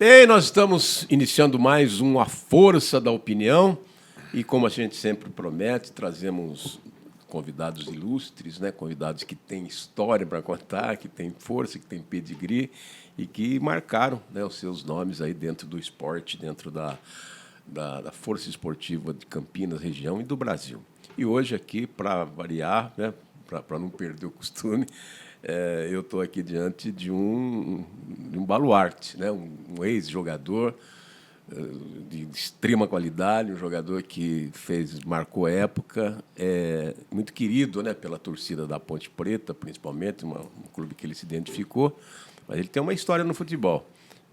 Bem, nós estamos iniciando mais um A Força da Opinião e, como a gente sempre promete, trazemos convidados ilustres, né? Convidados que têm história para contar, que têm força, que têm pedigree e que marcaram, né, os seus nomes aí dentro do esporte, dentro da força esportiva de Campinas, região e do Brasil. E hoje aqui, para variar, né, para não perder o costume, eu estou aqui diante de um baluarte, né, um ex-jogador de extrema qualidade, um jogador que marcou época, muito querido, né, pela torcida da Ponte Preta, principalmente, um clube que ele se identificou, mas ele tem uma história no futebol.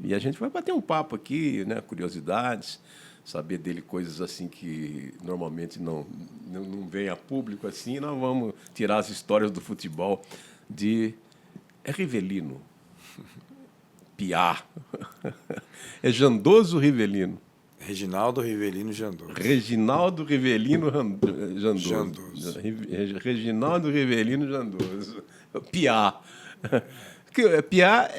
E a gente vai bater um papo aqui, né, curiosidades, saber dele coisas assim que normalmente não vem a público assim. Nós vamos tirar as histórias do futebol de Rivelino, Piá. É Jandoso Rivelino. Reginaldo Rivelino Jandoso. Reginaldo Rivelino Jandoso. Jandoso. Reginaldo Rivelino Jandoso. Piá. Piá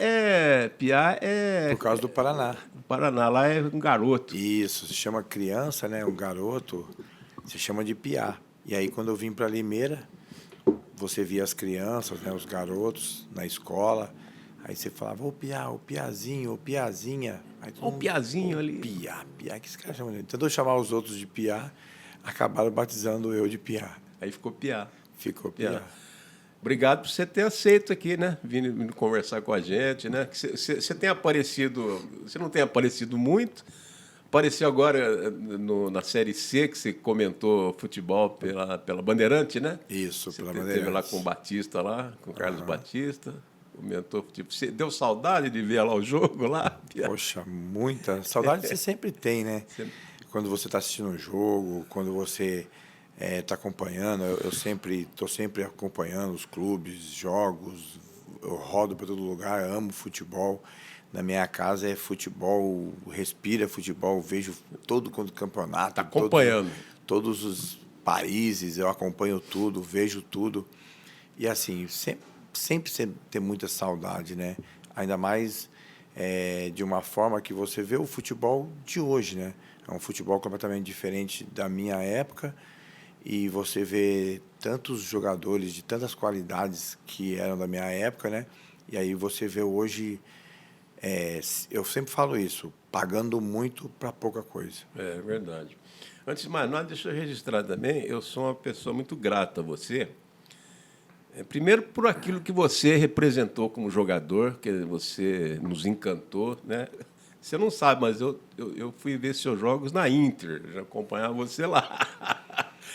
é... Por causa do Paraná. O Paraná, lá é um garoto. Isso, se chama criança, né? Um garoto, se chama de Piá. E aí, quando eu vim para Limeira, você via as crianças, né? Os garotos na escola. Aí você falava, ô Piá, ô Piazinho, ô Piazinha. Ô Piazinho ali. Piá, que esse cara chama de... Tentou chamar os outros de Piá, acabaram batizando eu de Piá. Aí ficou Piá. Ficou Piá. Obrigado por você ter aceito aqui, né? Vindo conversar com a gente, né? Você tem aparecido, você não tem aparecido muito. Apareceu agora na Série C, que você comentou futebol pela Bandeirante, né? Isso, você pela teve Bandeirante. lá com o Batista, lá, com o Carlos Batista. Comentou futebol. Você deu saudade de ver lá o jogo lá? Poxa, muita. Saudade você sempre tem, né? Sempre. Quando você está assistindo um jogo, quando você está acompanhando, eu estou sempre acompanhando os clubes, jogos, eu rodo para todo lugar, amo futebol. Na minha casa é futebol, respira futebol, vejo todo quanto campeonato. Está acompanhando. Todos os países, eu acompanho tudo, vejo tudo. E assim, sempre tem muita saudade, né? Ainda mais de uma forma que você vê o futebol de hoje, né? É um futebol completamente diferente da minha época e você vê tantos jogadores de tantas qualidades que eram da minha época, né? E aí você vê hoje, eu sempre falo isso, pagando muito para pouca coisa. É verdade. Antes de mais nada, deixa eu registrar também, eu sou uma pessoa muito grata a você. Primeiro, por aquilo que você representou como jogador, que você nos encantou, né? Você não sabe, mas eu fui ver seus jogos na Inter, já acompanhava você lá.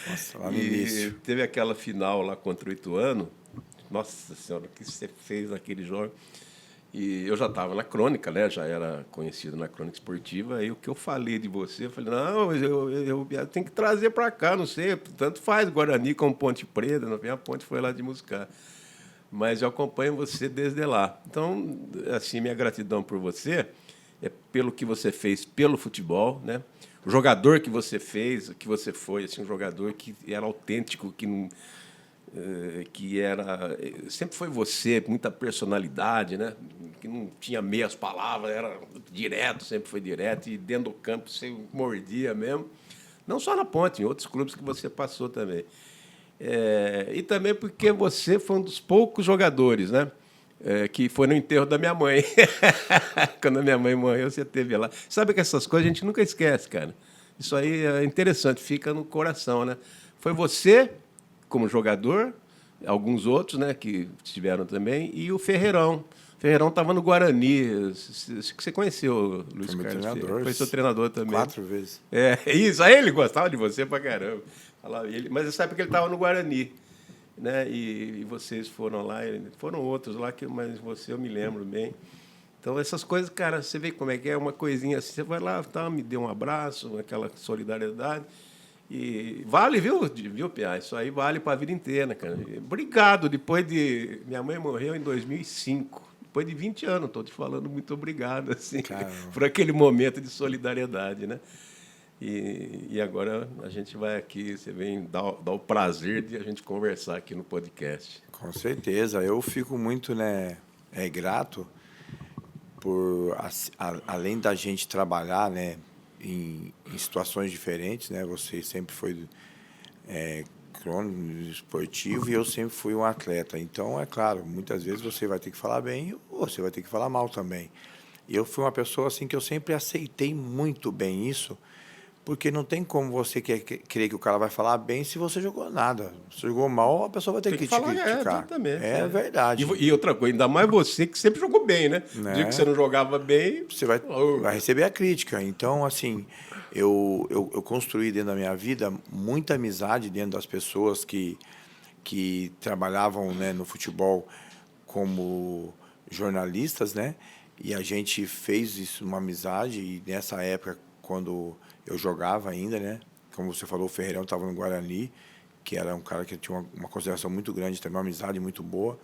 Nossa, lá no início. Teve aquela final lá contra o Ituano. Nossa Senhora, o que você fez naquele jogo? E eu já estava na crônica, né? Já era conhecido na crônica esportiva. Aí o que eu falei de você, eu falei, não, eu tenho que trazer para cá, não sei, tanto faz Guarani como Ponte Preta, não vem a Ponte foi lá de buscar. Mas eu acompanho você desde lá. Então, assim, minha gratidão por você é pelo que você fez pelo futebol, né? O jogador que você fez, que você foi, assim, um jogador que era autêntico, que era sempre foi você, muita personalidade, né? Que não tinha meias palavras, era direto, sempre foi direto, e dentro do campo você mordia mesmo. Não só na Ponte, em outros clubes que você passou também. E também porque você foi um dos poucos jogadores, né? Que foi no enterro da minha mãe. Quando a minha mãe morreu, você esteve lá. Sabe que essas coisas a gente nunca esquece, cara. Isso aí é interessante, fica no coração, né? Foi você, como jogador, alguns outros, né, que estiveram também, e o Ferreirão. O Ferreirão estava no Guarani. Você conheceu o Luiz Foi meu Carlos? treinador. Foi seu treinador também. 4 vezes. Isso. Aí ele gostava de você pra caramba. Mas você sabe que ele estava no Guarani, né? E vocês foram lá, foram outros lá, mas você eu me lembro bem. Então, essas coisas, cara, você vê como é que é uma coisinha assim, você vai lá, tá, me dê um abraço, aquela solidariedade. E vale, viu, Piá? Isso aí vale para a vida inteira, cara. Obrigado. Minha mãe morreu em 2005. Depois de 20 anos, estou te falando muito obrigado, assim, por aquele momento de solidariedade, né? E agora a gente vai aqui, você vem dar o prazer de a gente conversar aqui no podcast. Com certeza. Eu fico muito, né, grato além da gente trabalhar, né, em situações diferentes, né? Você sempre foi crônico esportivo e eu sempre fui um atleta. Então, é claro, muitas vezes você vai ter que falar bem ou você vai ter que falar mal também. E eu fui uma pessoa assim que eu sempre aceitei muito bem isso, porque não tem como você crer que o cara vai falar bem se você jogou nada. Se jogou mal, a pessoa vai ter Tem que que te falar, criticar. exatamente. É verdade. E outra coisa, ainda mais você que sempre jogou bem, né? O dia que você não jogava bem... Você vai receber a crítica. Então, assim, eu construí dentro da minha vida muita amizade dentro das pessoas que trabalhavam, né, no futebol como jornalistas, né? E a gente fez isso, uma amizade, e nessa época, quando eu jogava ainda, né? Como você falou, o Ferreirão estava no Guarani, que era um cara que tinha uma consideração muito grande, também uma amizade muito boa.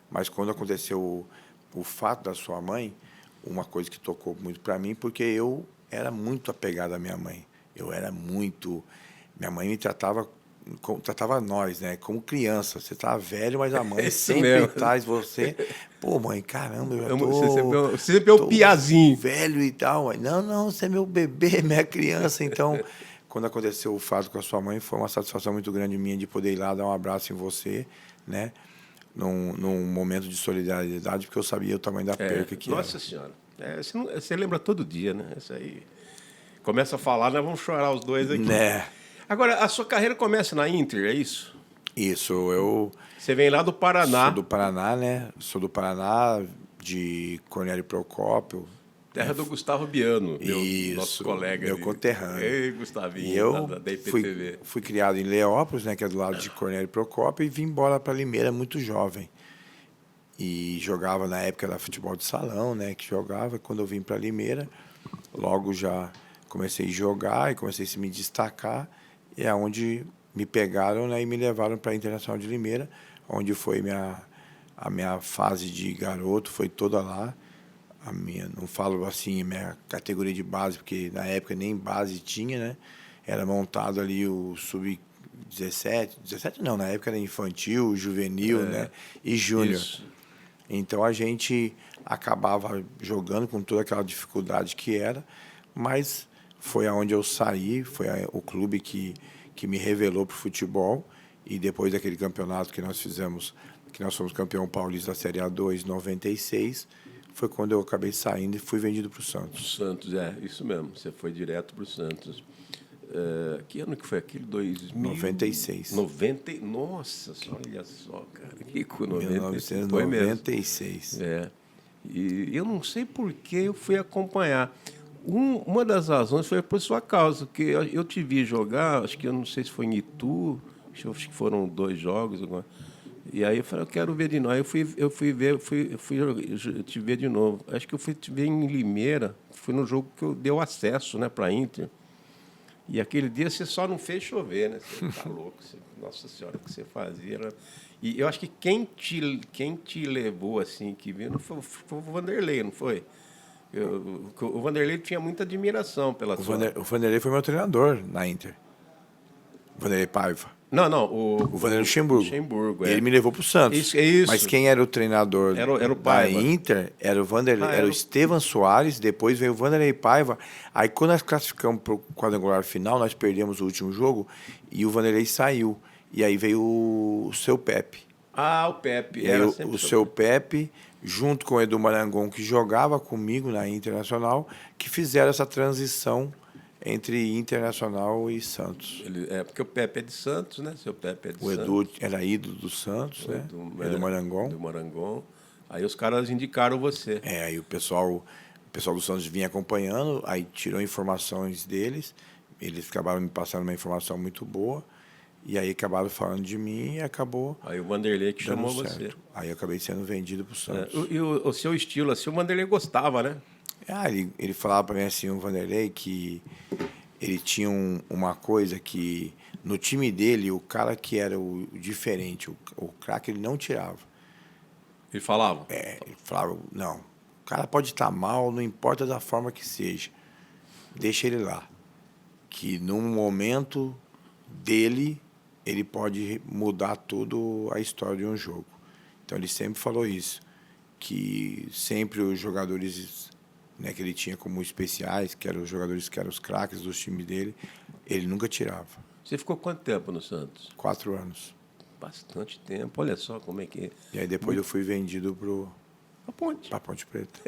Mas quando aconteceu o fato da sua mãe, uma coisa que tocou muito para mim, porque eu era muito apegado à minha mãe. Eu era muito... Minha mãe me tratava nós, né, como criança. Você tá velho, mas a mãe sempre mesmo. traz você. Pô, mãe, caramba, eu já tô... Você sempre é o piazinho. velho e tal. Mãe. Não, você é meu bebê, minha criança. Então, quando aconteceu o fato com a sua mãe, foi uma satisfação muito grande minha de poder ir lá dar um abraço em você, né, num momento de solidariedade, porque eu sabia o tamanho da perca que Nossa Senhora. Você lembra todo dia, né? Isso aí. Começa a falar, nós vamos chorar os dois aqui. Né? Agora, a sua carreira começa na Inter, é isso? Isso, eu Você vem lá do Paraná. sou do Paraná, né? Sou do Paraná, de Cornélio Procópio. Terra do Gustavo Biano, Isso, nosso colega. meu conterrâneo. Ei, Gustavinho, E eu da IPTV. fui criado em Leópolis, né, que é do lado de Cornélio Procópio, e vim embora para Limeira muito jovem. E jogava na época da futebol de salão, né, que jogava. Quando eu vim para Limeira, logo já comecei a jogar e comecei a se me destacar. E é onde me pegaram, né, e me levaram para a Internacional de Limeira, onde foi a minha fase de garoto, foi toda lá. A minha, não falo assim, minha categoria de base, porque na época nem base tinha, né? Era montado ali o sub-17, 17 não, na época era infantil, juvenil, né? E júnior. Então a gente acabava jogando com toda aquela dificuldade que era, mas foi aonde eu saí, foi o clube que me revelou para o futebol, e depois daquele campeonato que nós fizemos, que nós fomos campeão paulista da Série A2 em 96, foi quando eu acabei saindo e fui vendido para o Santos. Santos, isso mesmo. Você foi direto para o Santos. Que ano que foi aquilo? 96. 90, nossa, olha só, cara. Que com 1996. E eu não sei por que eu fui acompanhar. Uma das razões foi por sua causa, que eu te vi jogar, acho que eu não sei se foi em Itu, acho que foram 2 jogos. E aí eu falei, eu quero ver de novo. Aí eu fui te ver de novo. Acho que eu fui te ver em Limeira, foi no jogo que eu deu acesso, né, para a Inter. E aquele dia você só não fez chover, né? Você tá louco. Nossa Senhora, o que você fazia. E eu acho que quem te levou assim, que viu, foi o Vanderlei, não foi? O Vanderlei tinha muita admiração pela sua... O Vanderlei foi meu treinador na Inter. O Vanderlei Paiva. Não, o Vanderlei Luxemburgo. Ele me levou para o Santos. Isso. Mas quem era o treinador era o da Inter era o Vanderlei, era o Estevan Soares, depois veio o Vanderlei Paiva. Aí quando nós classificamos para o quadrangular final, nós perdemos o último jogo e o Vanderlei saiu. E aí veio o seu Pepe. O Pepe. E aí o seu Pepe, junto com o Edu Marangon, que jogava comigo na Internacional, que fizeram essa transição entre Internacional e Santos. Porque o Pepe é de Santos, né? Seu Pepe é de Santos. O Edu era ídolo do Santos, né? Edu Marangon. Do Marangon. Aí os caras indicaram você. Aí o pessoal do Santos vinha acompanhando, aí tirou informações deles, eles acabaram me passando uma informação muito boa, e aí acabaram falando de mim e acabou... Aí o Vanderlei que chamou certo. você. Aí eu acabei sendo vendido para o Santos. E o seu estilo, assim, o Vanderlei gostava, né? Ele falava para mim assim, o Vanderlei, que ele tinha uma coisa que no time dele, o cara que era o diferente, o craque, ele não tirava. Ele falava? Ele falava, não, o cara pode estar mal, não importa da forma que seja, deixa ele lá. Que num momento dele, ele pode mudar toda a história de um jogo. Então ele sempre falou isso, que sempre os jogadores né, que ele tinha como especiais, que eram os jogadores que eram os craques dos times dele, ele nunca tirava. Você ficou quanto tempo no Santos? 4 anos. Bastante tempo. Olha só como é que é. E aí depois eu fui vendido A Ponte. para Ponte Preta.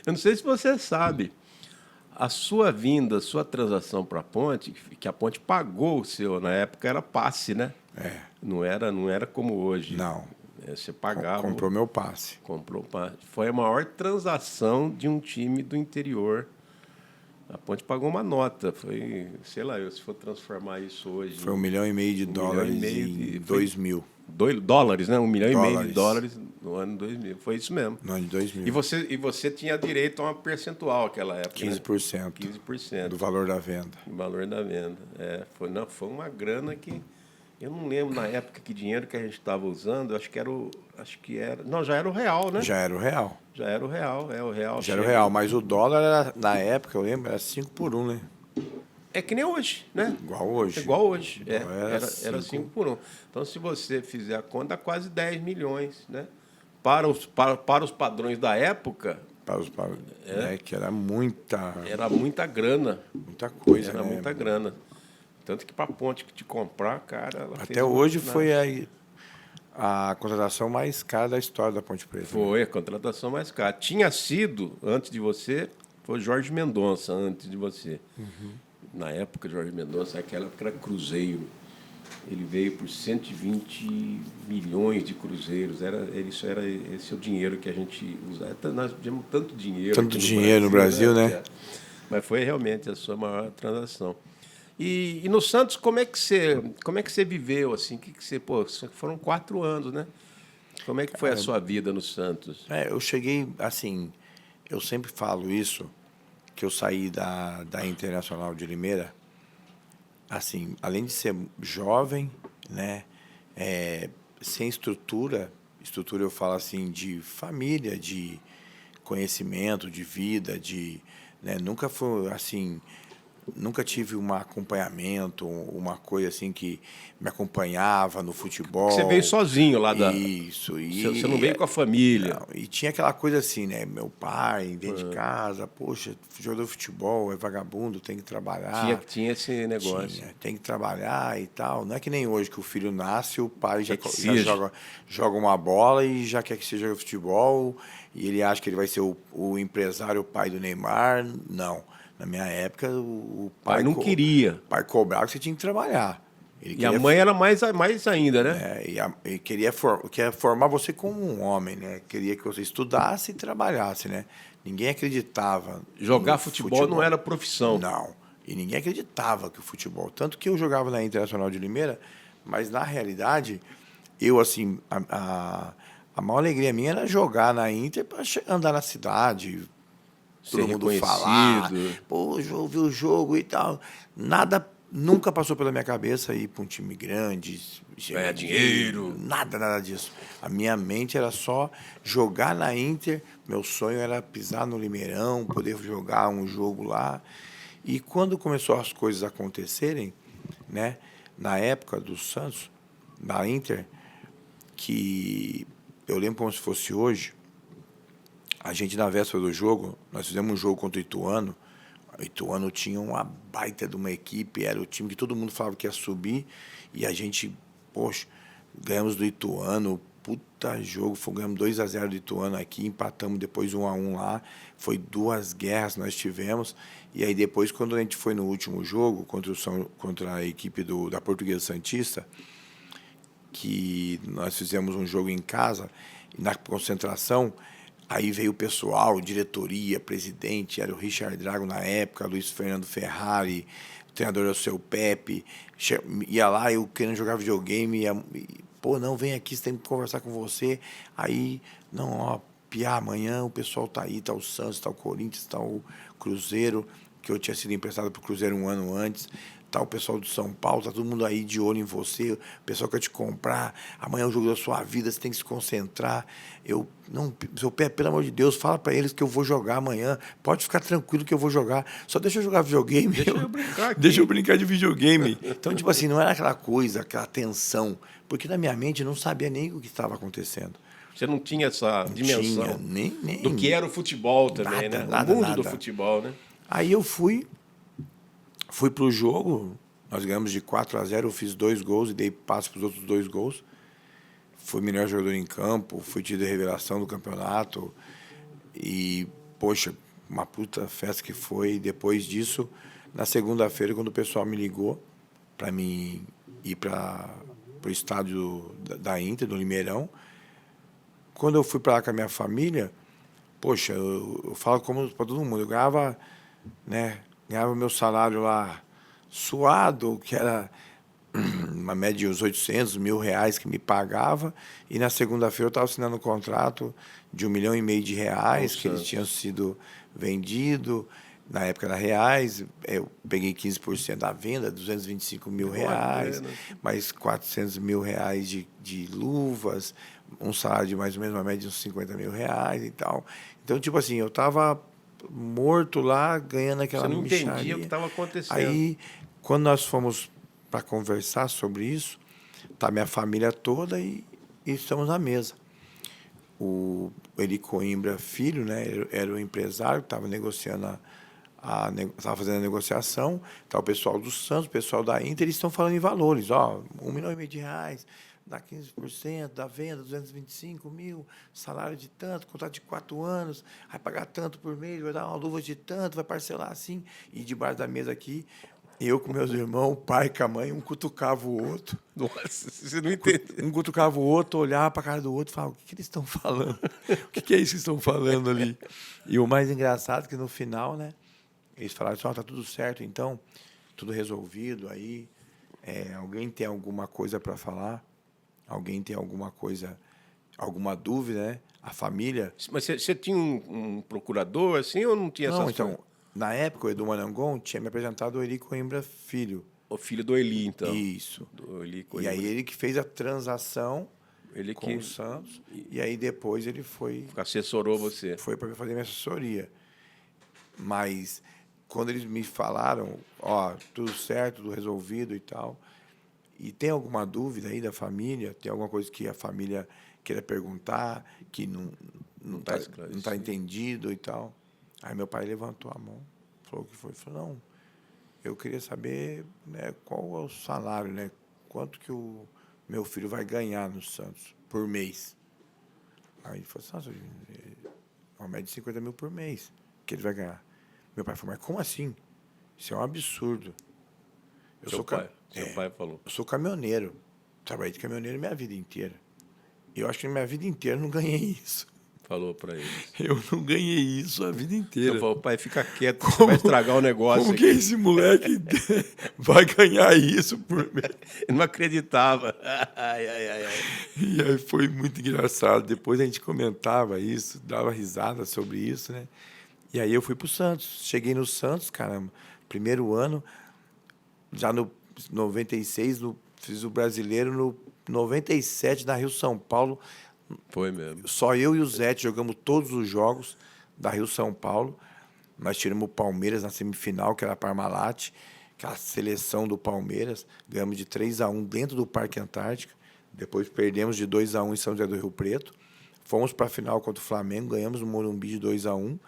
Eu não sei se você sabe, a sua vinda, a sua transação para a Ponte, que a Ponte pagou o seu, na época era passe, né? É. Não era como hoje. Não. Você pagava. Comprou meu passe. Comprou passe. Foi a maior transação de um time do interior. A Ponte pagou uma nota. Foi, sei lá, se for transformar isso hoje. Foi $1,5 milhão de dólares em 2000. $2, né? $1,5 milhão de Dólares. dólares no ano 2000. Foi isso mesmo. No ano de 2000. E você tinha direito a um percentual naquela época. 15%. Né? 15% do valor da venda. do valor da venda. Foi uma grana que. Eu não lembro na época que dinheiro que a gente estava usando, acho que era. Não, já era o real, né? Já era o real. Já era o real, o real. Já era o real, mas o dólar, na época, eu lembro, era 5 por 1, né? É que nem hoje, né? Igual hoje. É igual hoje. Era 5 cinco. por 1. Então, se você fizer a conta, dá quase 10 milhões, né? Para os padrões da época, Né, que era muita grana. muita coisa, Era né? muita grana. Tanto que para a Ponte que te comprar, cara. Ela Até fez hoje uma- foi a contratação mais cara da história da Ponte Preta. Foi a contratação mais cara. Tinha sido, antes de você, foi Jorge Mendonça, antes de você. Na época, Jorge Mendonça, naquela época era Cruzeiro. Ele veio por 120 milhões de cruzeiros. Esse é o dinheiro que a gente usa. Nós tivemos tanto dinheiro. Tanto aqui dinheiro no Brasil, né? Mas foi realmente a sua maior transação. E no Santos, como é que você viveu assim? Foram 4 anos, né? Como é que foi a sua vida no Santos? Eu cheguei, assim, eu sempre falo isso, que eu saí da Internacional de Limeira, assim, além de ser jovem, né, sem estrutura eu falo assim, de família, de conhecimento, de vida, né, nunca foi assim, nunca tive um acompanhamento, uma coisa assim que me acompanhava no futebol. Você veio sozinho lá da... Isso. Você não veio com a família. Não, e tinha aquela coisa assim, né? Meu pai dentro de casa, poxa, jogador de futebol, é vagabundo, tem que trabalhar. Tinha esse negócio. Tem que trabalhar e tal. Não é que nem hoje que o filho nasce, o pai já seja. joga uma bola e já quer que seja futebol, e ele acha que ele vai ser o empresário, o pai do Neymar. Não. Na minha época, o pai não queria. O pai cobrava que você tinha que trabalhar. E a mãe era mais ainda, né? E queria formar você como um homem, né? Queria que você estudasse e trabalhasse, né? Ninguém acreditava. Jogar futebol não era profissão. Não. E ninguém acreditava que o futebol... Tanto que eu jogava na Internacional de Limeira, mas, na realidade, eu, assim... A maior alegria minha era jogar na Inter para andar na cidade... Todo mundo falar, pô, vi o jogo e tal. Nunca passou pela minha cabeça ir para um time grande, ganhar dinheiro. Nada disso. A minha mente era só jogar na Inter. Meu sonho era pisar no Limeirão, poder jogar um jogo lá. E quando começou as coisas a acontecerem, né, na época do Santos, da Inter, que eu lembro como se fosse hoje, a gente, na véspera do jogo, nós fizemos um jogo contra o Ituano. O Ituano tinha uma baita de uma equipe, era o time que todo mundo falava que ia subir, e a gente, poxa, ganhamos do Ituano, puta jogo, ganhamos 2-0 do Ituano aqui, empatamos depois 1-1 lá, foi 2 guerras nós tivemos, e aí depois, quando a gente foi no último jogo, contra a equipe da Portuguesa Santista, que nós fizemos um jogo em casa, na concentração, aí veio o pessoal, diretoria, presidente, era o Richard Drago na época, Luiz Fernando Ferrari, o treinador era o seu Pepe, ia lá, eu querendo jogar videogame, pô, não, vem aqui, você tem que conversar com você. Aí, não, ó, Piá, amanhã o pessoal tá aí, tá o Santos, tá o Corinthians, tá o Cruzeiro, que eu tinha sido emprestado pro Cruzeiro 1 ano antes, tá o pessoal do São Paulo, tá todo mundo aí de olho em você, o pessoal quer te comprar, amanhã é o jogo da sua vida, você tem que se concentrar. Não, seu pé, pelo amor de Deus, fala para eles que eu vou jogar amanhã, pode ficar tranquilo que eu vou jogar, só deixa eu jogar videogame. Deixa eu brincar aqui. Deixa eu brincar de videogame. Então, tipo assim, não era aquela coisa, aquela tensão, porque na minha mente eu não sabia nem o que estava acontecendo. Você não tinha essa dimensão nem do que era o futebol também, nada, né? nada, O mundo do nada. futebol, né? Aí eu fui para o jogo, nós ganhamos de 4-0, eu fiz 2 gols e dei passe para os outros 2 gols. Fui melhor jogador em campo, fui tido a revelação do campeonato. E, poxa, uma puta festa que foi. Depois disso, na segunda-feira, quando o pessoal me ligou para mim ir para o estádio da Inter, do Limeirão, quando eu fui para lá com a minha família, poxa, eu falo como para todo mundo, eu ganhava, né, ganhava meu salário lá suado, que era uma média de uns 800 mil reais que me pagava, e na segunda-feira eu estava assinando um contrato de R$ 1,5 milhão que eles tinham sido vendido, na época era reais, eu peguei 15% da venda, R$ 225 mil, mais R$ 400 mil de luvas, um salário de mais ou menos uma média de uns R$ 50 mil e tal. Então, tipo assim, eu estava morto lá, ganhando aquela Você não mixaria. entendia o que estava acontecendo. Aí, quando nós fomos para conversar sobre isso, tá minha família toda e estamos na mesa. O Eli Coimbra Filho, né, era o empresário que estava negociando estava fazendo a negociação, tá o pessoal do Santos, o pessoal da Inter, eles estão falando em valores, ó, R$ 1,5 milhão, dá 15% da venda, 225 mil, salário de tanto, contrato de 4 anos, vai pagar tanto por mês, vai dar uma luva de tanto, vai parcelar assim, e debaixo da mesa aqui, eu com meus irmãos, o pai com a mãe, um cutucava o outro. Nossa, você não entende. Um cutucava o outro, olhava para a cara do outro e falava, o que eles estão falando? O que é isso que estão falando ali? E o mais engraçado é que no final, né, eles falaram assim, tá tudo certo, então, tudo resolvido aí, alguém tem alguma coisa para falar? Alguém tem alguma coisa, alguma dúvida, né? A família... Mas você tinha um procurador, assim, ou não tinha essas Não, então, coisas? na época, o Edu Marangon tinha me apresentado o Eli Coimbra Filho. O filho do Eli, então. Isso. Do Eli E Coimbra. aí ele que fez a transação Ele com que o Santos, e aí depois ele assessorou você. foi para fazer minha assessoria. Mas quando eles me falaram, ó, tudo certo, tudo resolvido e tal, e tem alguma dúvida aí da família? Tem alguma coisa que a família queira perguntar, que não tá entendido e tal? Aí meu pai levantou a mão, falou o que foi. Falou, não, eu queria saber, né, qual é o salário, né? Quanto que o meu filho vai ganhar no Santos por mês? Aí ele falou assim, nossa, uma média de 50 mil por mês que ele vai ganhar. Meu pai falou, mas como assim? Isso é um absurdo. Seu pai falou. Eu sou caminhoneiro. Trabalhei de caminhoneiro minha vida inteira. E eu acho que na minha vida inteira eu não ganhei isso. Falou para eles. Eu não ganhei isso a vida inteira. Você falou, pai, fica quieto, você vai estragar o negócio. Como que esse moleque vai ganhar isso por mês? Eu não acreditava. Ai. E aí foi muito engraçado. Depois a gente comentava isso, dava risada sobre isso, né? E aí eu fui pro Santos. Cheguei no Santos, caramba, primeiro ano, já no 96, fiz o brasileiro no 97 na Rio São Paulo. Foi mesmo. Só eu e o Zete jogamos todos os jogos da Rio São Paulo. Nós tiramos o Palmeiras na semifinal, que era a Parmalat, aquela seleção do Palmeiras. Ganhamos de 3-1 dentro do Parque Antártica. Depois perdemos de 2-1 em São José do Rio Preto. Fomos para a final contra o Flamengo, ganhamos no Morumbi de 2-1.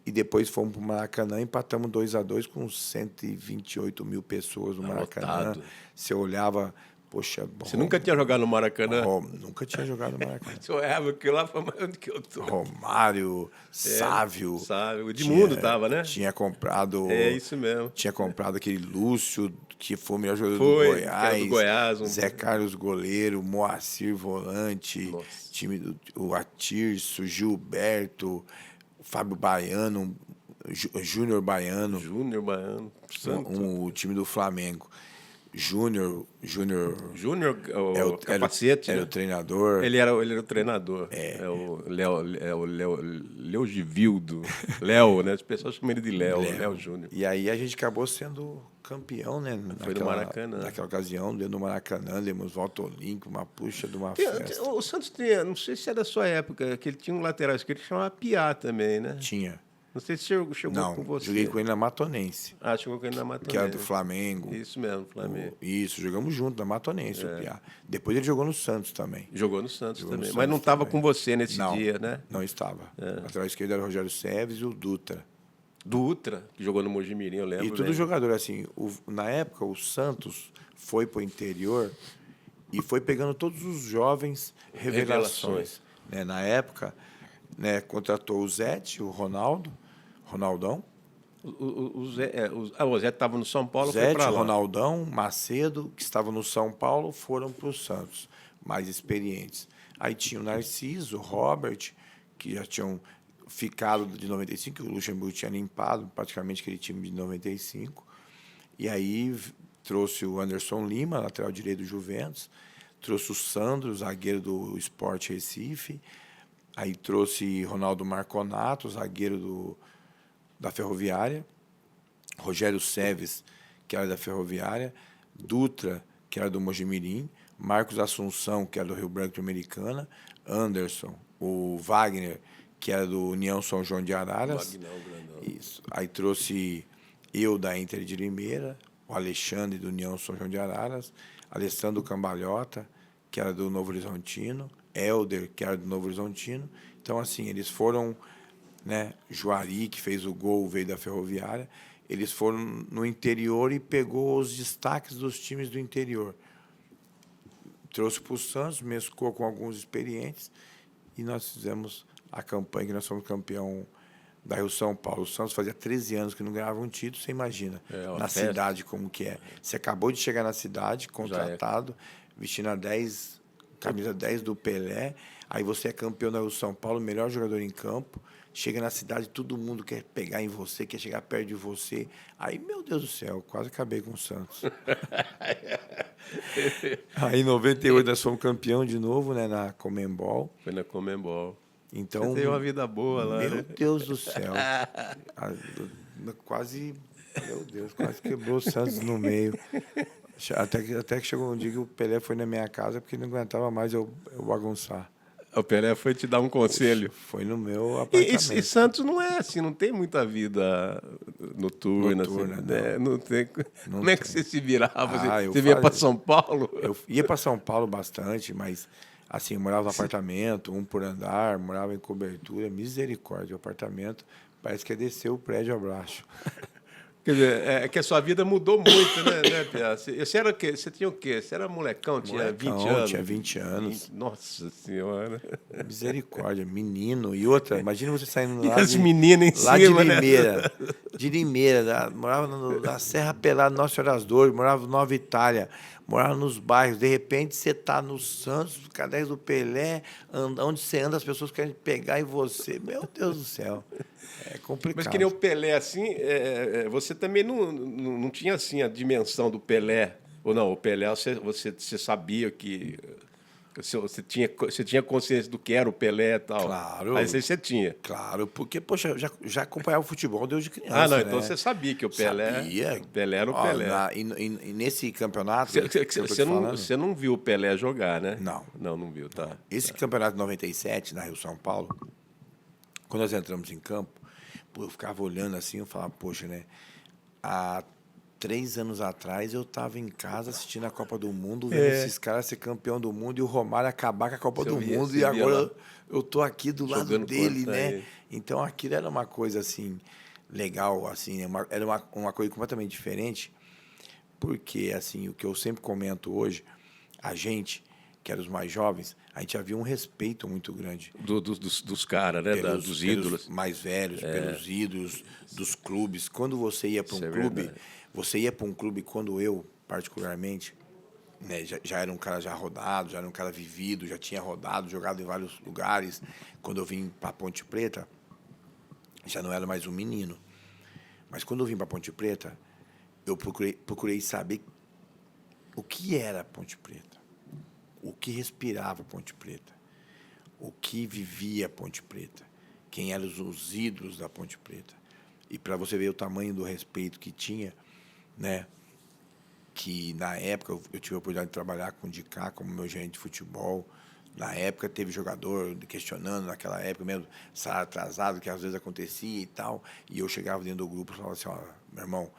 E depois fomos para o Maracanã, empatamos 2-2 com 128 mil pessoas no Maracanã. Você olhava, poxa... Você nunca tinha jogado no Maracanã? Nunca tinha jogado no Maracanã. Você olhava aquilo lá e falava, mas onde que eu tô? Romário, Sávio... O Edmundo estava, né? Tinha comprado... É isso mesmo. Tinha comprado aquele Lúcio, que foi o melhor jogador do Goiás. Zé Carlos, goleiro, Moacir, volante, time o Atirso, Gilberto... Fábio Baiano, Júnior Baiano. O time do Flamengo. Júnior, o capacete. Era o treinador. Ele era o treinador. É o Léo Givildo. Léo, né? As pessoas chamam ele de Léo Júnior. E aí a gente acabou sendo campeão, né? Foi no Maracanã. Naquela ocasião, dentro do Maracanã, demos volta olímpica, uma puxa de uma festa. O Santos tinha, não sei se é da sua época, que ele tinha um lateral esquerdo que chamava Piá também, né? Tinha. Não sei se chegou Não, com você. joguei com ele na Matonense, Ah, chegou com ele na Matonense. que era do Flamengo. Isso mesmo, Flamengo. Isso, jogamos junto na Matonense, o Piá. Depois ele jogou no Santos também. Jogou no Santos Jogou no também. Santos Mas não estava também. com você nesse Não, dia, né? não estava. Lateral esquerdo era o Rogério Seves e o Dutra. Dutra, que jogou no Mojimirim, eu lembro. E tudo jogador assim. Na época, o Santos foi para o interior e foi pegando todos os jovens revelações. Né? Na época, né, contratou o Zete, o Ronaldão. O Zé estava no São Paulo, foi Zete, para lá. Ronaldão, Macedo, que estavam no São Paulo, foram para o Santos, mais experientes. Aí tinha o Narciso, o Robert, que já tinham ficado de 95, que o Luxemburgo tinha limpado praticamente aquele time de 95. E aí trouxe o Anderson Lima, lateral direito do Juventus, trouxe o Sandro, zagueiro do Sport Recife, aí trouxe Ronaldo Marconato, zagueiro da Ferroviária, Rogério Seves, que era da Ferroviária, Dutra, que era do Mojimirim, Marcos Assunção, que era do Rio Branco de Americana, Anderson, o Wagner, que era do União São João de Araras. Isso. Aí trouxe eu da Inter de Limeira, o Alexandre do União São João de Araras, Alessandro Cambalhota, que era do Novo Horizontino, Helder, que era do Novo Horizontino. Então, assim, eles foram, né, Juari, que fez o gol, veio da Ferroviária, eles foram no interior e pegou os destaques dos times do interior. Trouxe para o Santos, mesclou com alguns experientes e nós fizemos a campanha que nós fomos campeão da Rio São Paulo. O Santos fazia 13 anos que não ganhava um título, você imagina, na festa. cidade como que é. Você acabou de chegar na cidade, contratado, vestindo camisa 10 do Pelé, aí você é campeão da Rio São Paulo, melhor jogador em campo, chega na cidade, todo mundo quer pegar em você, quer chegar perto de você. Aí, meu Deus do céu, quase acabei com o Santos. Aí, em 98, nós fomos campeão de novo, né, na Conmebol. Foi na Conmebol. Então, você teve uma vida boa lá, meu né? Deus do céu. Quase quebrou o Santos no meio. Até que chegou um dia que o Pelé foi na minha casa porque não aguentava mais eu bagunçar. O Pelé foi te dar um conselho. Foi no meu apartamento. E Santos não é assim, não tem muita vida noturna. Assim, né? Não tem. Como é que você se virava? Você vinha para São Paulo? Eu ia para São Paulo bastante, mas assim, eu morava no apartamento, um por andar, morava em cobertura, misericórdia, o apartamento parece que ia descer o prédio abaixo. Quer dizer, é que a sua vida mudou muito, né, Pia? Você era o quê? Você tinha o quê? Você era molecão, tinha 20 anos? Tinha 20 anos. Nossa Senhora. Misericórdia, menino. E outra, imagina você saindo lá as meninas em lá cima, de Limeira. Né? De Limeira, morava na Serra Pelada, Nossa Senhora das Dores, morava no Nova Itália, morava nos bairros. De repente, você está no Santos, Cadeias do Pelé, onde você anda, as pessoas querem pegar em você. Meu Deus do céu. É complicado. Mas que nem o Pelé, assim, você também não tinha assim a dimensão do Pelé. Ou não, o Pelé, você sabia que... Você tinha consciência do que era o Pelé e tal. Claro. Aí você tinha. Claro, porque, poxa, já acompanhava o futebol desde criança. Não, então você sabia que o Pelé... Sabia. O Pelé era o Pelé. E nesse campeonato... Você não viu o Pelé jogar, né? Não. Não viu, tá. Esse campeonato de 97, na Rio São Paulo, quando nós entramos em campo, eu ficava olhando assim, eu falava, poxa, né? Há 3 anos atrás eu estava em casa assistindo a Copa do Mundo, vendo esses caras ser campeão do mundo e o Romário acabar com a Copa do Mundo e agora eu tô aqui do lado dele, né? Então aquilo era uma coisa assim legal, assim, era uma coisa completamente diferente, porque assim, o que eu sempre comento hoje, a gente que eram os mais jovens, a gente havia um respeito muito grande. Dos caras, né? Dos ídolos. Pelos mais velhos, pelos ídolos dos clubes. Quando você ia para um clube, você ia para um clube quando eu, particularmente, né, já era um cara já rodado, já era um cara vivido, já tinha rodado, jogado em vários lugares. Quando eu vim para Ponte Preta, já não era mais um menino. Mas quando eu vim para Ponte Preta, eu procurei saber o que era Ponte Preta. O que respirava Ponte Preta, o que vivia Ponte Preta, quem eram os ídolos da Ponte Preta. E para você ver o tamanho do respeito que tinha, né? Que na época eu tive a oportunidade de trabalhar com o Dicá como meu gerente de futebol, Na época, teve jogador questionando, naquela época mesmo, salário atrasado, que às vezes acontecia e tal. E eu chegava dentro do grupo e falava assim, ó, meu irmão,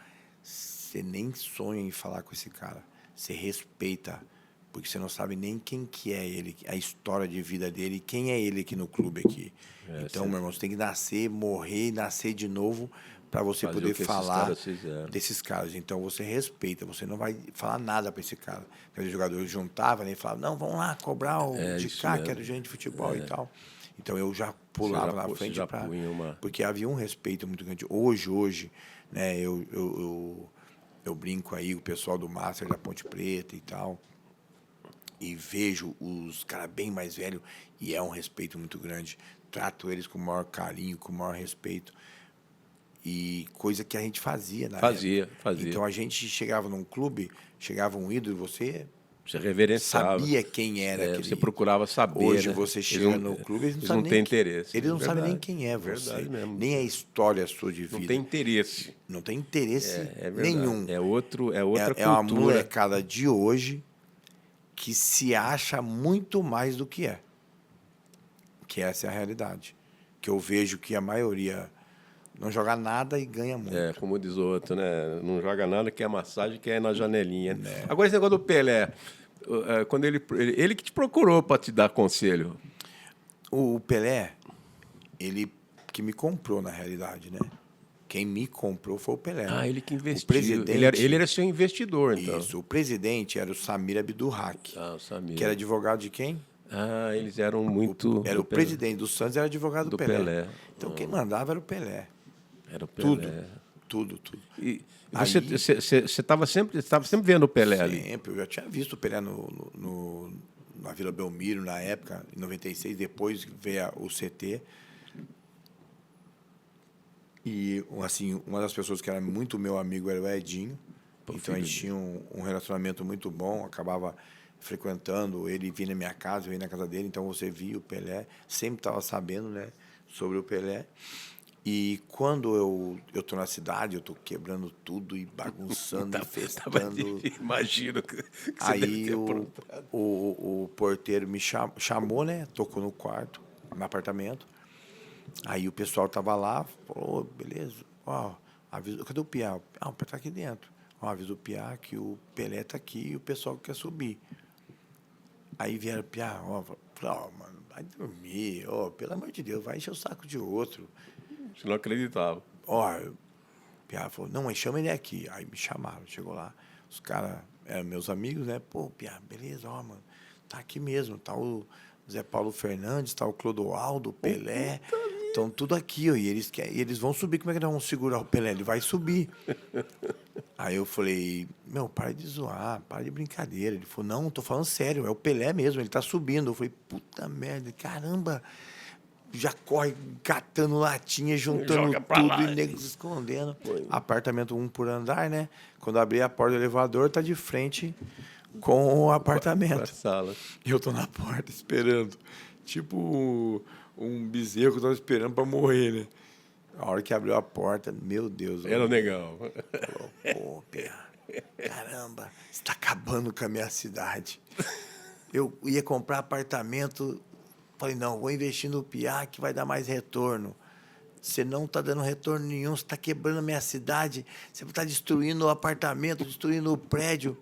você nem sonha em falar com esse cara. Você respeita, porque você não sabe nem quem que é ele, a história de vida dele, quem é ele aqui no clube aqui. Então, meu irmão, você tem que nascer, morrer e nascer de novo para você Fazer poder o que falar esses caras fizeram. desses caras. Então, você respeita, você não vai falar nada para esse cara. Aqueles jogadores juntavam, né, e falavam, não, vamos lá cobrar o de isso cá, mesmo. que era gente de futebol e tal. Então, eu já pulava na frente para... Porque havia um respeito muito grande. Hoje, né, eu brinco aí, o pessoal do Master da Ponte Preta e tal, e vejo os caras bem mais velhos, e é um respeito muito grande. Trato eles com o maior carinho, com o maior respeito. E coisa que a gente fazia na época. Fazia. Então, a gente chegava num clube, chegava um ídolo, você reverenciava. sabia quem era aquele... Você procurava saber. Hoje, né? você chega no clube, eles não têm interesse. Eles não sabem nem quem é você. Verdade mesmo. Nem a história sua de vida. Não tem interesse. Não tem interesse É nenhum. É outra cultura. É uma molecada de hoje que se acha muito mais do que é. Que essa é a realidade. Que eu vejo que a maioria não joga nada e ganha muito. É, como diz o outro, né? Não joga nada, quer massagem, quer na janelinha. Agora, esse negócio do Pelé, quando ele que te procurou para te dar conselho. O Pelé, ele que me comprou, na realidade, né? Quem me comprou foi o Pelé. Ah, ele que investiu. O presidente, ele era seu investidor, então. Isso. O presidente era o Samir Abdurrak. Ah, o Samir. Que era advogado de quem? Ah, eles eram muito... Era o presidente do Santos, era advogado do Pelé. Então, quem mandava era o Pelé. Era o Pelé. Tudo. E você estava sempre vendo o Pelé ali? Sempre. Eu já tinha visto o Pelé na Vila Belmiro, na época, em 96. Depois veio o CT. E, assim, uma das pessoas que era muito meu amigo era o Edinho. Então, a gente tinha um relacionamento muito bom. Acabava frequentando, ele vinha na minha casa, eu ia na casa dele. Então, você via o Pelé. Sempre estava sabendo, né, sobre o Pelé. E quando eu estou na cidade, eu estou quebrando tudo e bagunçando e festando. Imagino que você aí o porteiro me chamou, né? Tocou no quarto, no apartamento. Aí o pessoal estava lá, falou, beleza, ó, avisa, cadê o Piá? Ah, o Piá está aqui dentro. Ó, avisa o Piá que o Pelé está aqui e o pessoal quer subir. Aí vieram o Piá, ó, mano, vai dormir, ó, pelo amor de Deus, vai encher o saco de outro. Você não acreditava. Ó, o Piá falou, não, mas chama ele aqui. Aí me chamaram, chegou lá. Os caras eram meus amigos, né? Pô, Piá, beleza, ó, mano, tá aqui mesmo. Tá o Zé Paulo Fernandes, tá o Clodoaldo, o Pelé. Estão tudo aqui, ó. E eles vão subir. Como é que nós vamos segurar o Pelé? Ele vai subir. Aí eu falei, meu, para de zoar, para de brincadeira. Ele falou, não, tô falando sério, é o Pelé mesmo, ele tá subindo. Eu falei, puta merda, caramba. Já corre catando latinha, juntando tudo e nego se escondendo. Apartamento 1 por andar, né? Quando abri a porta do elevador, tá de frente com o apartamento. Sala. E eu tô na porta esperando. Tipo um bezerro que eu tava esperando para morrer, né? A hora que abriu a porta, meu Deus. Era legal. Falou, pô, Pia, caramba, você tá acabando com a minha cidade. Eu ia comprar apartamento... Falei, não, vou investir no Piá que vai dar mais retorno. Você não está dando retorno nenhum, você está quebrando a minha cidade, você está destruindo o apartamento, destruindo o prédio.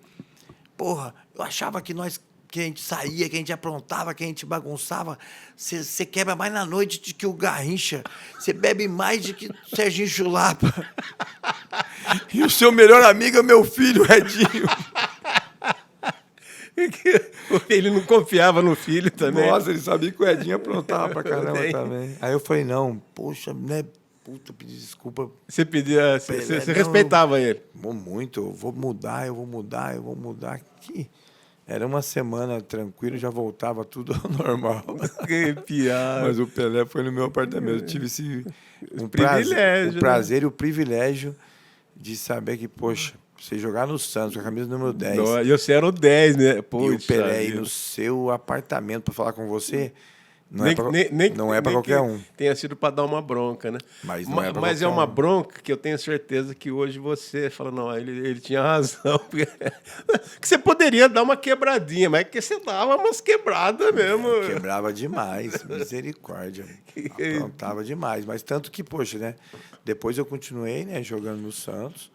Porra, eu achava que a gente saía, que a gente aprontava, que a gente bagunçava. Você quebra mais na noite do que o Garrincha. Você bebe mais do que o Serginho Chulapa. E o seu melhor amigo é meu filho, Edinho. Ele não confiava no filho também. Nossa, ele sabia que o Edinho aprontava pra caramba também. Aí eu falei, não, poxa, né? Puta, pedi desculpa. Você pedia, você respeitava ele. Muito, eu vou mudar. Que era uma semana tranquilo, já voltava tudo ao normal. Que piada. Mas o Pelé foi no meu apartamento. Eu tive esse privilégio, o prazer e o privilégio de saber que, poxa, você jogar no Santos com a camisa número 10. Não, e você era o 10, né? Poxa, e o Pelé ir no seu apartamento para falar com você, Não é para qualquer um. Tenha sido para dar uma bronca, né? Mas não é para Mas é qualquer uma um. bronca que eu tenho certeza que hoje você fala, não, ele tinha razão. Que você poderia dar uma quebradinha, mas é que você dava umas quebradas mesmo. Quebrava demais, misericórdia. Aprontava demais. Mas tanto que, poxa, né? Depois eu continuei, né, jogando no Santos.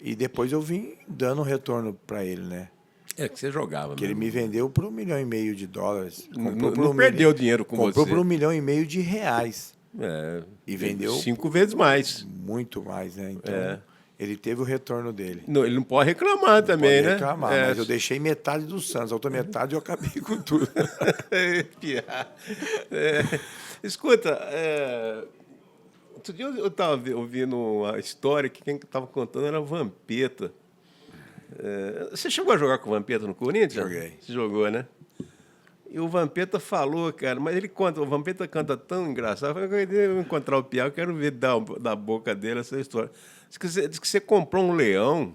E depois eu vim dando um retorno para ele, né? É que você jogava. Que ele me vendeu por $1,5 milhão. Não perdeu dinheiro com comprou você. por $1,5 milhão. É, E vendeu 5 vezes mais. muito mais, né? Então, ele teve o retorno dele. Não, ele não pode reclamar também, Pode né? reclamar, mas eu deixei metade do Santos. A outra metade eu acabei com tudo. Escuta, outro dia eu estava ouvindo a história que quem estava contando era o Vampeta. Você chegou a jogar com o Vampeta no Corinthians? Joguei. Você jogou, né? E o Vampeta falou, cara, mas ele conta, o Vampeta canta tão engraçado. Eu falei, eu vou encontrar o Piau, eu quero ver da boca dele essa história. Diz que você comprou um leão.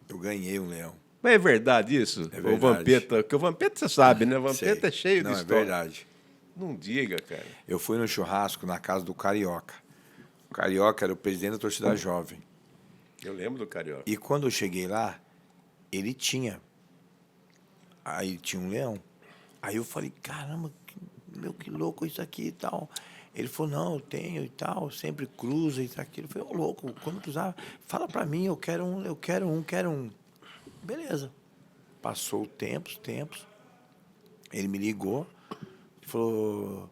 Eu ganhei um leão. Mas é verdade isso? É verdade. O Vampeta, porque o Vampeta você sabe, né? O Vampeta Sei. é cheio de Não, história. é verdade. Não diga, cara. Eu fui no churrasco na casa do Carioca. O Carioca era o presidente da torcida jovem. Eu lembro do Carioca. E quando eu cheguei lá, ele tinha. Aí tinha um leão. Aí eu falei, caramba, que louco isso aqui e tal. Ele falou, não, eu tenho e tal, sempre cruza e aquilo. Eu falei, ô louco, quando cruzar, fala pra mim, eu quero um. Beleza. Passou tempos. Ele me ligou, falou,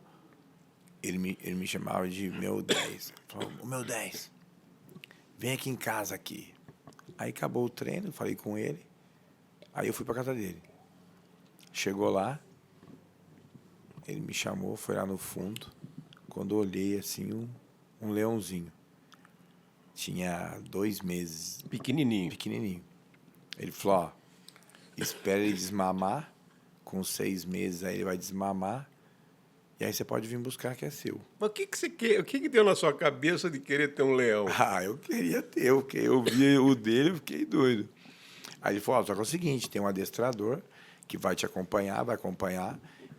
ele me chamava de meu 10. Falou, o meu 10, vem aqui em casa aqui. Aí acabou o treino, falei com ele. Aí eu fui pra casa dele. Chegou lá, ele me chamou, foi lá no fundo. Quando eu olhei, assim, um leãozinho. Tinha 2 meses. Pequenininho. Ele falou, ó, espera ele desmamar. Com 6 meses, aí ele vai desmamar. E aí você pode vir buscar, que é seu. Mas o que deu na sua cabeça de querer ter um leão? Ah, eu queria ter, porque eu vi o dele e fiquei doido. Aí ele falou, ó, só que é o seguinte, tem um adestrador que vai te acompanhar,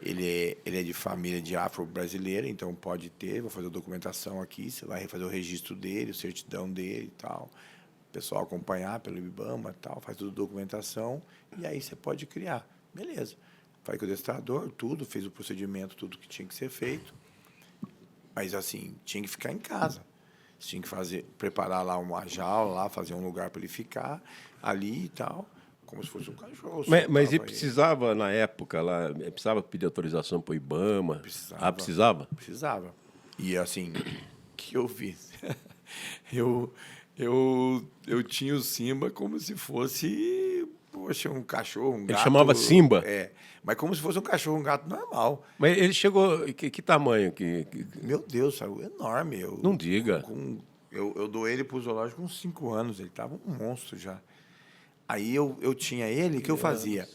Ele é de família de afro-brasileira, então pode ter, vou fazer a documentação aqui, você vai fazer o registro dele, a certidão dele e tal. O pessoal acompanhar pelo IBAMA e tal, faz tudo documentação, e aí você pode criar. Beleza. Falei com o adestrador, tudo, fez o procedimento, tudo que tinha que ser feito. Mas, assim, tinha que ficar em casa. Você tinha que preparar lá uma jaula, lá, fazer um lugar para ele ficar ali e tal. Como se fosse um cachorro. Mas ele precisava, na época, lá, precisava pedir autorização para o IBAMA? Precisava. Ah, precisava? Precisava. E, assim, o que eu fiz? Eu tinha o Simba como se fosse, poxa, um cachorro, um gato. Ele chamava Simba? É, mas como se fosse um cachorro, um gato normal. Mas ele chegou... Que tamanho? Meu Deus, saiu enorme. Não diga. Eu dou ele para o zoológico com 5 anos. Ele estava um monstro já. Aí eu tinha ele, o que eu fazia?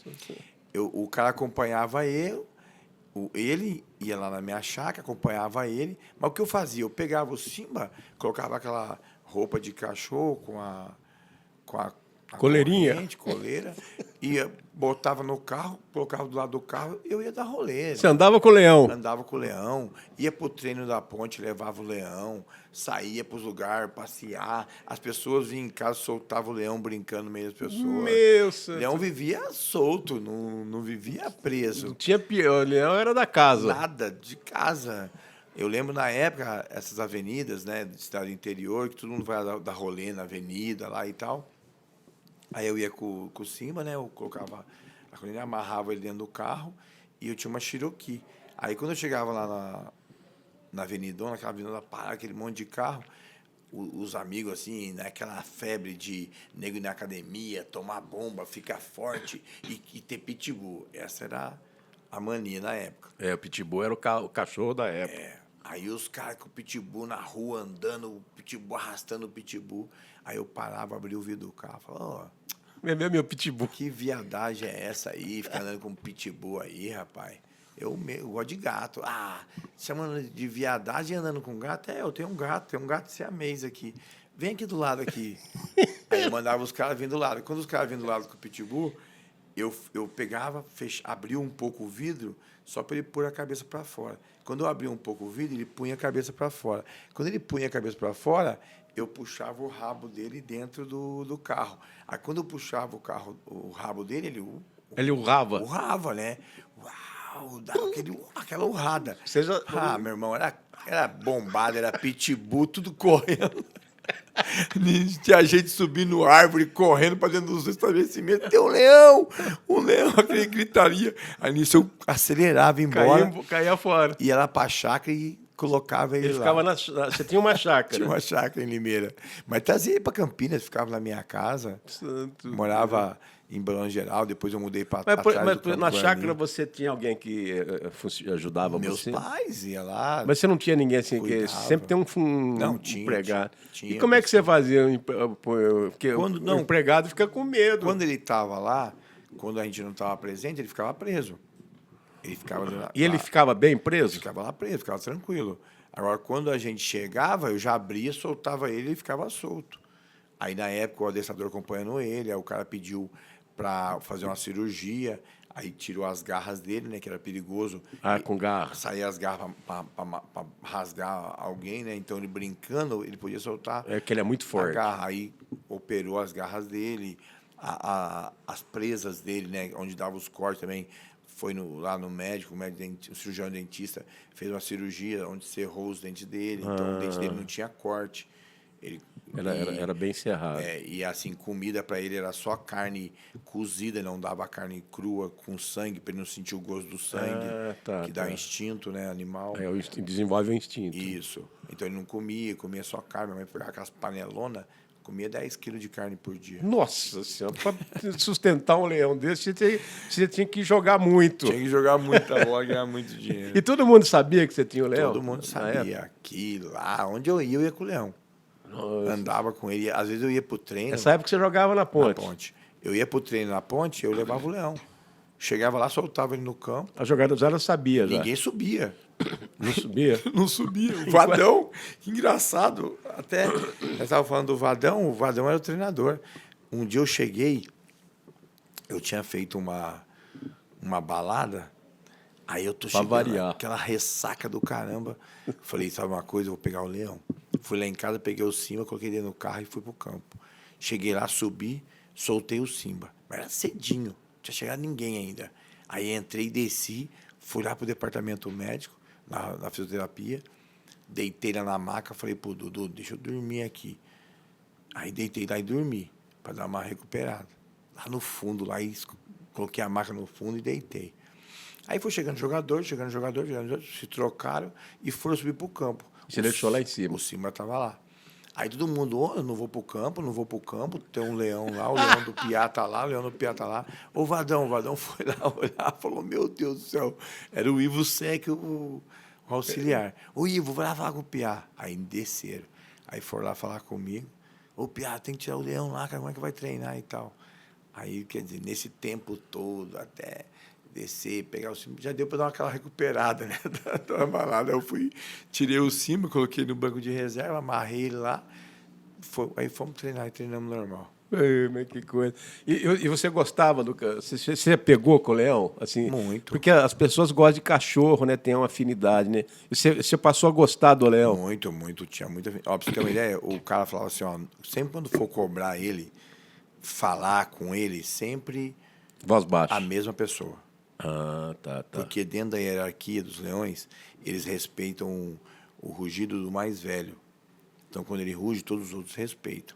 O cara acompanhava ele ia lá na minha chácara, acompanhava ele. Mas o que eu fazia? Eu pegava o Simba, colocava aquela roupa de cachorro com a coleirinha, coleira, ia, botava no carro, colocava do lado do carro, eu ia dar rolê. Você andava com o leão? Andava com o leão, ia pro treino da ponte, levava o leão, saía pros lugares, passear. As pessoas vinham em casa, soltavam o leão brincando no meio das pessoas. Meu O leão vivia solto, não vivia preso. Não tinha pior, o leão era da casa. Nada, de casa. Eu lembro na época, essas avenidas, né, de cidade interior, que todo mundo vai dar rolê na avenida lá e tal. Aí eu ia com o Simba, né? Eu colocava a coleirinha, amarrava ele dentro do carro e eu tinha uma Cherokee. Aí quando eu chegava lá na avenidona, naquela avenida, parar aquele monte de carro, os amigos, assim, naquela febre de nego ir na academia, tomar bomba, ficar forte e ter pitbull. Essa era a mania na época. O pitbull era o cachorro da época. Aí os caras com o pitbull na rua, andando, o pitbull arrastando o pitbull. Aí eu parava, abria o vidro do carro, falava, meu pitbull. Que viadagem é essa aí, ficar andando com um pitbull aí, rapaz? Eu gosto de gato. Chamando de viadagem andando com gato? Eu tenho um gato siamês aqui. Vem aqui do lado aqui. Aí eu mandava os caras virem do lado. Quando os caras vinham do lado com o pitbull, eu pegava, abria um pouco o vidro só para ele pôr a cabeça para fora. Quando eu abria um pouco o vidro, ele punha a cabeça para fora. Quando ele punha a cabeça para fora, eu puxava o rabo dele dentro do carro. Aí, quando eu puxava o rabo dele, Ele urrava? Urrava, né? Uau, dava aquela urrada. Você já... Meu irmão, era bombado, era pitbull, tudo correndo. Tinha gente subindo árvore, correndo para dentro dos estabelecimentos. Tem um leão, aquele gritaria. Aí nisso eu acelerava embora. Caía fora. Ia lá para a chácara e colocava ele lá. Ficava você tinha uma chácara? Tinha uma chácara em Limeira. Mas trazia ele para Campinas, ficava na minha casa. Santo morava em Balão Geral, depois eu mudei para trás do Campo na Guarani. chácara você tinha alguém que ajudava Meus você? Meus pais iam lá. Mas você não tinha ninguém assim cuidava. Que sempre tem não, tinha, empregado. Tinha, e como é que você fazia? Porque o empregado fica com medo. Quando ele estava lá, quando a gente não estava presente, ele ficava preso. Ele ficava lá, e ele ficava bem preso? Ele ficava lá preso, ficava tranquilo. Agora, quando a gente chegava, eu já abria, soltava ele e ele ficava solto. Aí, na época, o adestrador acompanhando ele, aí o cara pediu para fazer uma cirurgia, aí tirou as garras dele, né, que era perigoso. Com garras. Saía as garras para rasgar alguém, né? Então, ele brincando, ele podia soltar. É que ele é muito forte. A garra. Aí, operou as garras dele, as presas dele, né, onde dava os cortes também. Foi lá no médico, o cirurgião dentista fez uma cirurgia onde cerrou os dentes dele. Então, o dente dele não tinha corte. Era bem cerrado. E assim, comida para ele era só carne cozida, não dava carne crua com sangue, para ele não sentir o gosto do sangue, que dá instinto, né, animal. Desenvolve o instinto. Isso. Então ele não comia só carne. Minha mãe pegava aquelas panelonas, comia 10 quilos de carne por dia. Nossa Senhora, para sustentar um leão desse, você tinha que jogar muito. Tinha que jogar muita bola, ganhar muito dinheiro. E todo mundo sabia que você tinha o leão? Todo mundo sabia. Aqui, lá, onde eu ia com o leão. Nossa. Andava com ele. Às vezes eu ia pro treino. Nessa época você jogava na ponte. Na ponte. Eu ia pro treino na ponte, eu levava o leão. Chegava lá, soltava ele no campo. A jogada já sabia. Ninguém subia. Não subia? Não subia. O Vadão, engraçado. Até, eu estava falando do Vadão, o Vadão era o treinador. Um dia eu cheguei, eu tinha feito uma balada, aí eu tô chegando, aquela ressaca do caramba. Falei, sabe uma coisa, eu vou pegar o leão. Fui lá em casa, peguei o Simba, coloquei dentro do carro e fui pro campo. Cheguei lá, subi, soltei o Simba. Mas era cedinho, não tinha chegado ninguém ainda. Aí entrei, desci, fui lá pro departamento médico, na fisioterapia, deitei lá na maca, falei pro Dudu, deixa eu dormir aqui. Aí deitei lá e dormi, para dar uma recuperada. Lá no fundo, lá coloquei a maca no fundo e deitei. Aí foi chegando jogador, se trocaram e foram subir pro campo. Você deixou lá em cima? O Simba estava lá. Aí todo mundo, eu não vou pro campo, tem um leão lá, o leão do Piá tá lá, o Vadão foi lá olhar, falou, meu Deus do céu, era o Ivo Sec, o auxiliar. O Ivo, vai lá falar com o Piá. Aí desceram. Aí foram lá falar comigo, ô Piá, tem que tirar o leão lá, cara, como é que vai treinar e tal. Aí, quer dizer, nesse tempo todo, até descer, pegar o Simba, já deu para dar aquela recuperada, né, da balada. Eu tirei o Simba, coloquei no banco de reserva, amarrei ele lá, aí fomos treinar e treinamos normal. Mas que coisa. E você gostava do... Você pegou com o leão? Assim, muito. Porque as pessoas gostam de cachorro, né? Tem uma afinidade, né? E você passou a gostar do leão? Muito. Tinha muita afinidade. Ó, pra você ter uma ideia, o cara falava assim, ó, sempre quando for cobrar ele, falar com ele, sempre... Voz baixa. A mesma pessoa. Tá. Porque dentro da hierarquia dos leões, eles respeitam o rugido do mais velho. Então, quando ele ruge, todos os outros respeitam.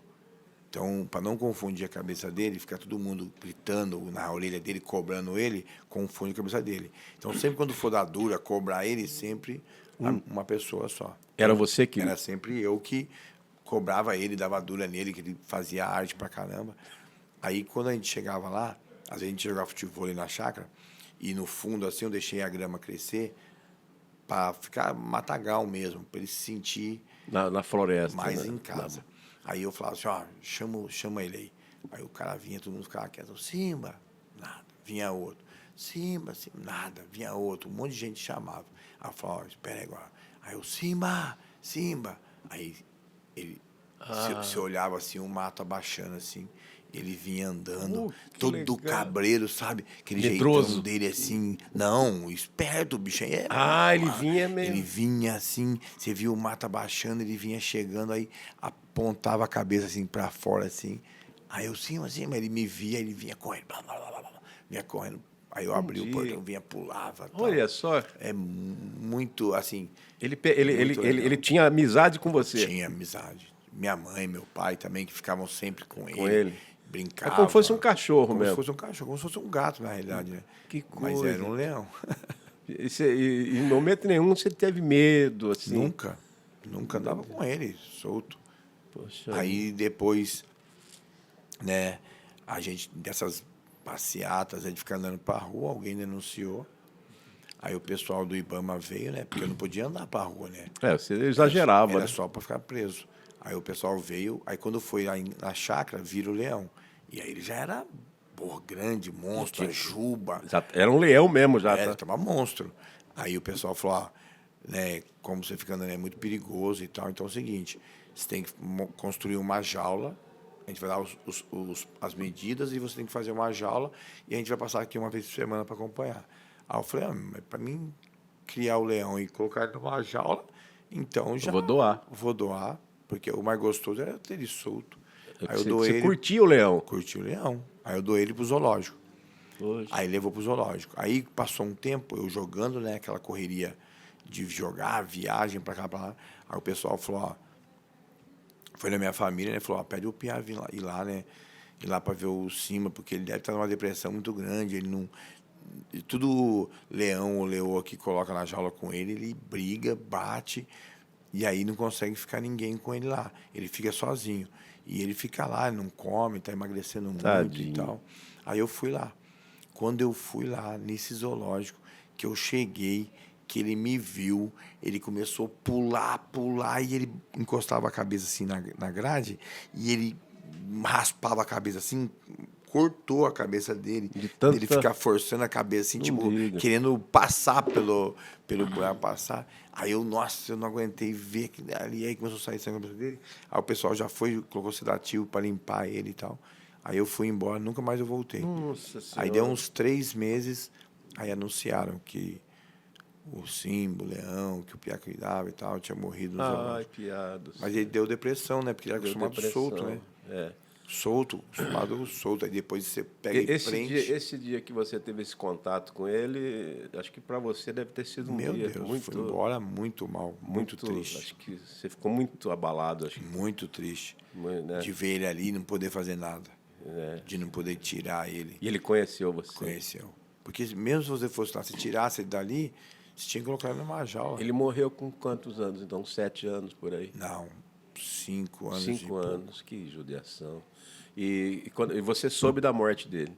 Então, para não confundir a cabeça dele, ficar todo mundo gritando na orelha dele, cobrando ele, confunde a cabeça dele. Então, sempre quando for dar dura, cobrar ele, sempre uma pessoa só. Era você que... Era sempre eu que cobrava ele, dava dura nele, que ele fazia arte pra caramba. Aí, quando a gente chegava lá, às vezes a gente jogava futebol ali na chácara, e no fundo, assim, eu deixei a grama crescer para ficar matagal mesmo, para ele se sentir... Na floresta. Mais em casa. Aí eu falava assim, ó, chama ele aí. Aí o cara vinha, todo mundo ficava quieto. Simba, nada. Vinha outro. Simba, nada. Vinha outro. Um monte de gente chamava. Aí eu falava, ó, espera aí agora. Aí eu, Simba. Aí ele se olhava assim, o mato abaixando assim. Ele vinha andando, Que todo legal. cabreiro, sabe? Aquele Medroso. jeitão dele assim. Não, esperto, o bicho aí é. Ele vinha mesmo. Ele vinha assim, você viu o mato abaixando, ele vinha chegando, aí apontava a cabeça assim pra fora, assim. Aí eu sim, mas ele me via, ele vinha correndo, blá, blá, blá, blá, blá, vinha correndo. Aí eu abri o portão, vinha, pulava. Tal. Olha só. É muito, assim. Ele legal. tinha amizade com você. Tinha amizade. Minha mãe, meu pai também, que ficavam sempre com Com ele. ele. Brincavam. É como se fosse um cachorro como mesmo. se fosse um cachorro, como se fosse um gato, na realidade, né? Que Mas coisa. era um leão. E em momento nenhum você teve medo, assim. Nunca andava com ele, solto. Poxa. Aí depois, né, a gente, dessas passeatas, a gente fica andando pra rua, alguém denunciou. Aí o pessoal do Ibama veio, né? Porque eu não podia andar pra rua, né? Você exagerava, Era né? só para ficar preso. Aí o pessoal veio, aí quando foi lá na chácara, vira o leão. E aí ele já era grande, monstro, a juba. Já era um leão mesmo, já. Era, tava monstro. Aí o pessoal falou, né, como você fica andando é muito perigoso e tal, então é o seguinte, você tem que construir uma jaula, a gente vai dar as medidas e você tem que fazer uma jaula e a gente vai passar aqui uma vez por semana para acompanhar. Aí eu falei, mas para mim criar o leão e colocar ele numa jaula, então já... Vou doar. Vou doar, porque o mais gostoso era ter ele solto. Aí eu Você, doei você ele... curtia o leão. Curti o leão. Aí eu doei ele pro zoológico. Poxa. Aí levou pro zoológico. Aí passou um tempo, eu jogando, né, aquela correria de jogar, viagem pra cá, pra lá. Aí o pessoal falou, foi na minha família, né, falou, pede o Piá ir lá, né, ir lá pra ver o Simba, porque ele deve estar numa depressão muito grande, ele não... E tudo leão ou leoa que coloca na jaula com ele briga, bate, e aí não consegue ficar ninguém com ele lá. Ele fica sozinho. E ele fica lá, ele não come, tá emagrecendo muito. Tadinho. E tal. Aí eu fui lá. Quando eu fui lá, nesse zoológico, que eu cheguei, que ele me viu, ele começou a pular, e ele encostava a cabeça assim na grade, e ele raspava a cabeça assim, cortou a cabeça dele, ele ficar forçando a cabeça assim, tipo, querendo passar pelo buraco, passar. Aí eu não aguentei ver aquilo ali, aí começou a sair sangue na cabeça dele. Aí o pessoal já foi, colocou sedativo para limpar ele e tal. Aí eu fui embora, nunca mais eu voltei. Nossa Senhora. Aí deu uns 3 meses, aí anunciaram que o Simba, o leão, que o Piá cuidava e tal, tinha morrido no zoológico. Piados. Mas ele deu depressão, né? Porque ele era acostumado solto, né? Solto, acostumado solto. Aí depois você pega e prende. Esse dia que você teve esse contato com ele, acho que para você deve ter sido um dia muito... Meu Deus, fui embora muito mal, muito triste. Acho que você ficou muito abalado. Acho que... Muito triste. Né? De ver ele ali e não poder fazer nada. De não poder tirar ele. E ele conheceu você? Conheceu. Porque mesmo se você fosse lá, se tirasse ele dali, você tinha que colocar ele numa jaula. Ele morreu com quantos anos? Então, 7 anos por aí? Não, 5 anos. 5 anos, que judiação. E você soube da morte dele?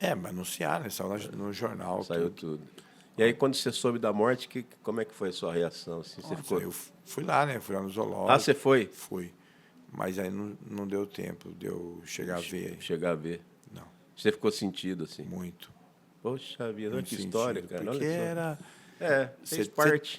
Mas anunciaram, né? Saiu no jornal. Saiu tudo. E aí, quando você soube da morte, como é que foi a sua reação? Assim, você ficou... Eu fui lá, né? Fui lá no zoológico. Ah, você foi? Fui. Mas aí não deu tempo de eu chegar a ver. Chegar a ver? Não. Você ficou sentido, assim? Muito. Poxa vida, que história, cara. Porque era... Você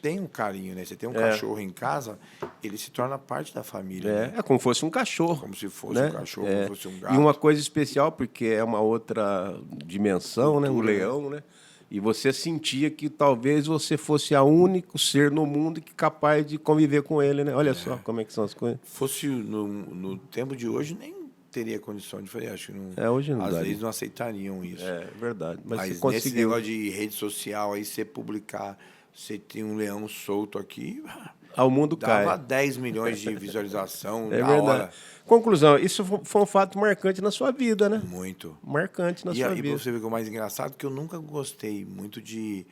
tem um carinho, né? Você tem um cachorro em casa, ele se torna parte da família. Né? É como se fosse um cachorro. Como se fosse um cachorro, como se fosse um gato. E uma coisa especial, porque é uma outra dimensão, né? Um leão, né? E você sentia que talvez você fosse o único ser no mundo que capaz de conviver com ele, né? Olha só como é que são as coisas. Fosse no tempo de hoje, nem teria condição de fazer. Acho que não, hoje não às daria. vezes não aceitariam isso. É verdade. Mas nesse negócio de rede social, aí você publicar, você tem um leão solto aqui, ao mundo dava cai. 10 milhões de visualização É na verdade. hora. Conclusão, isso foi um fato marcante na sua vida, né? Muito. Marcante na sua vida. E pra você ver o que é o mais engraçado, que eu nunca gostei muito de...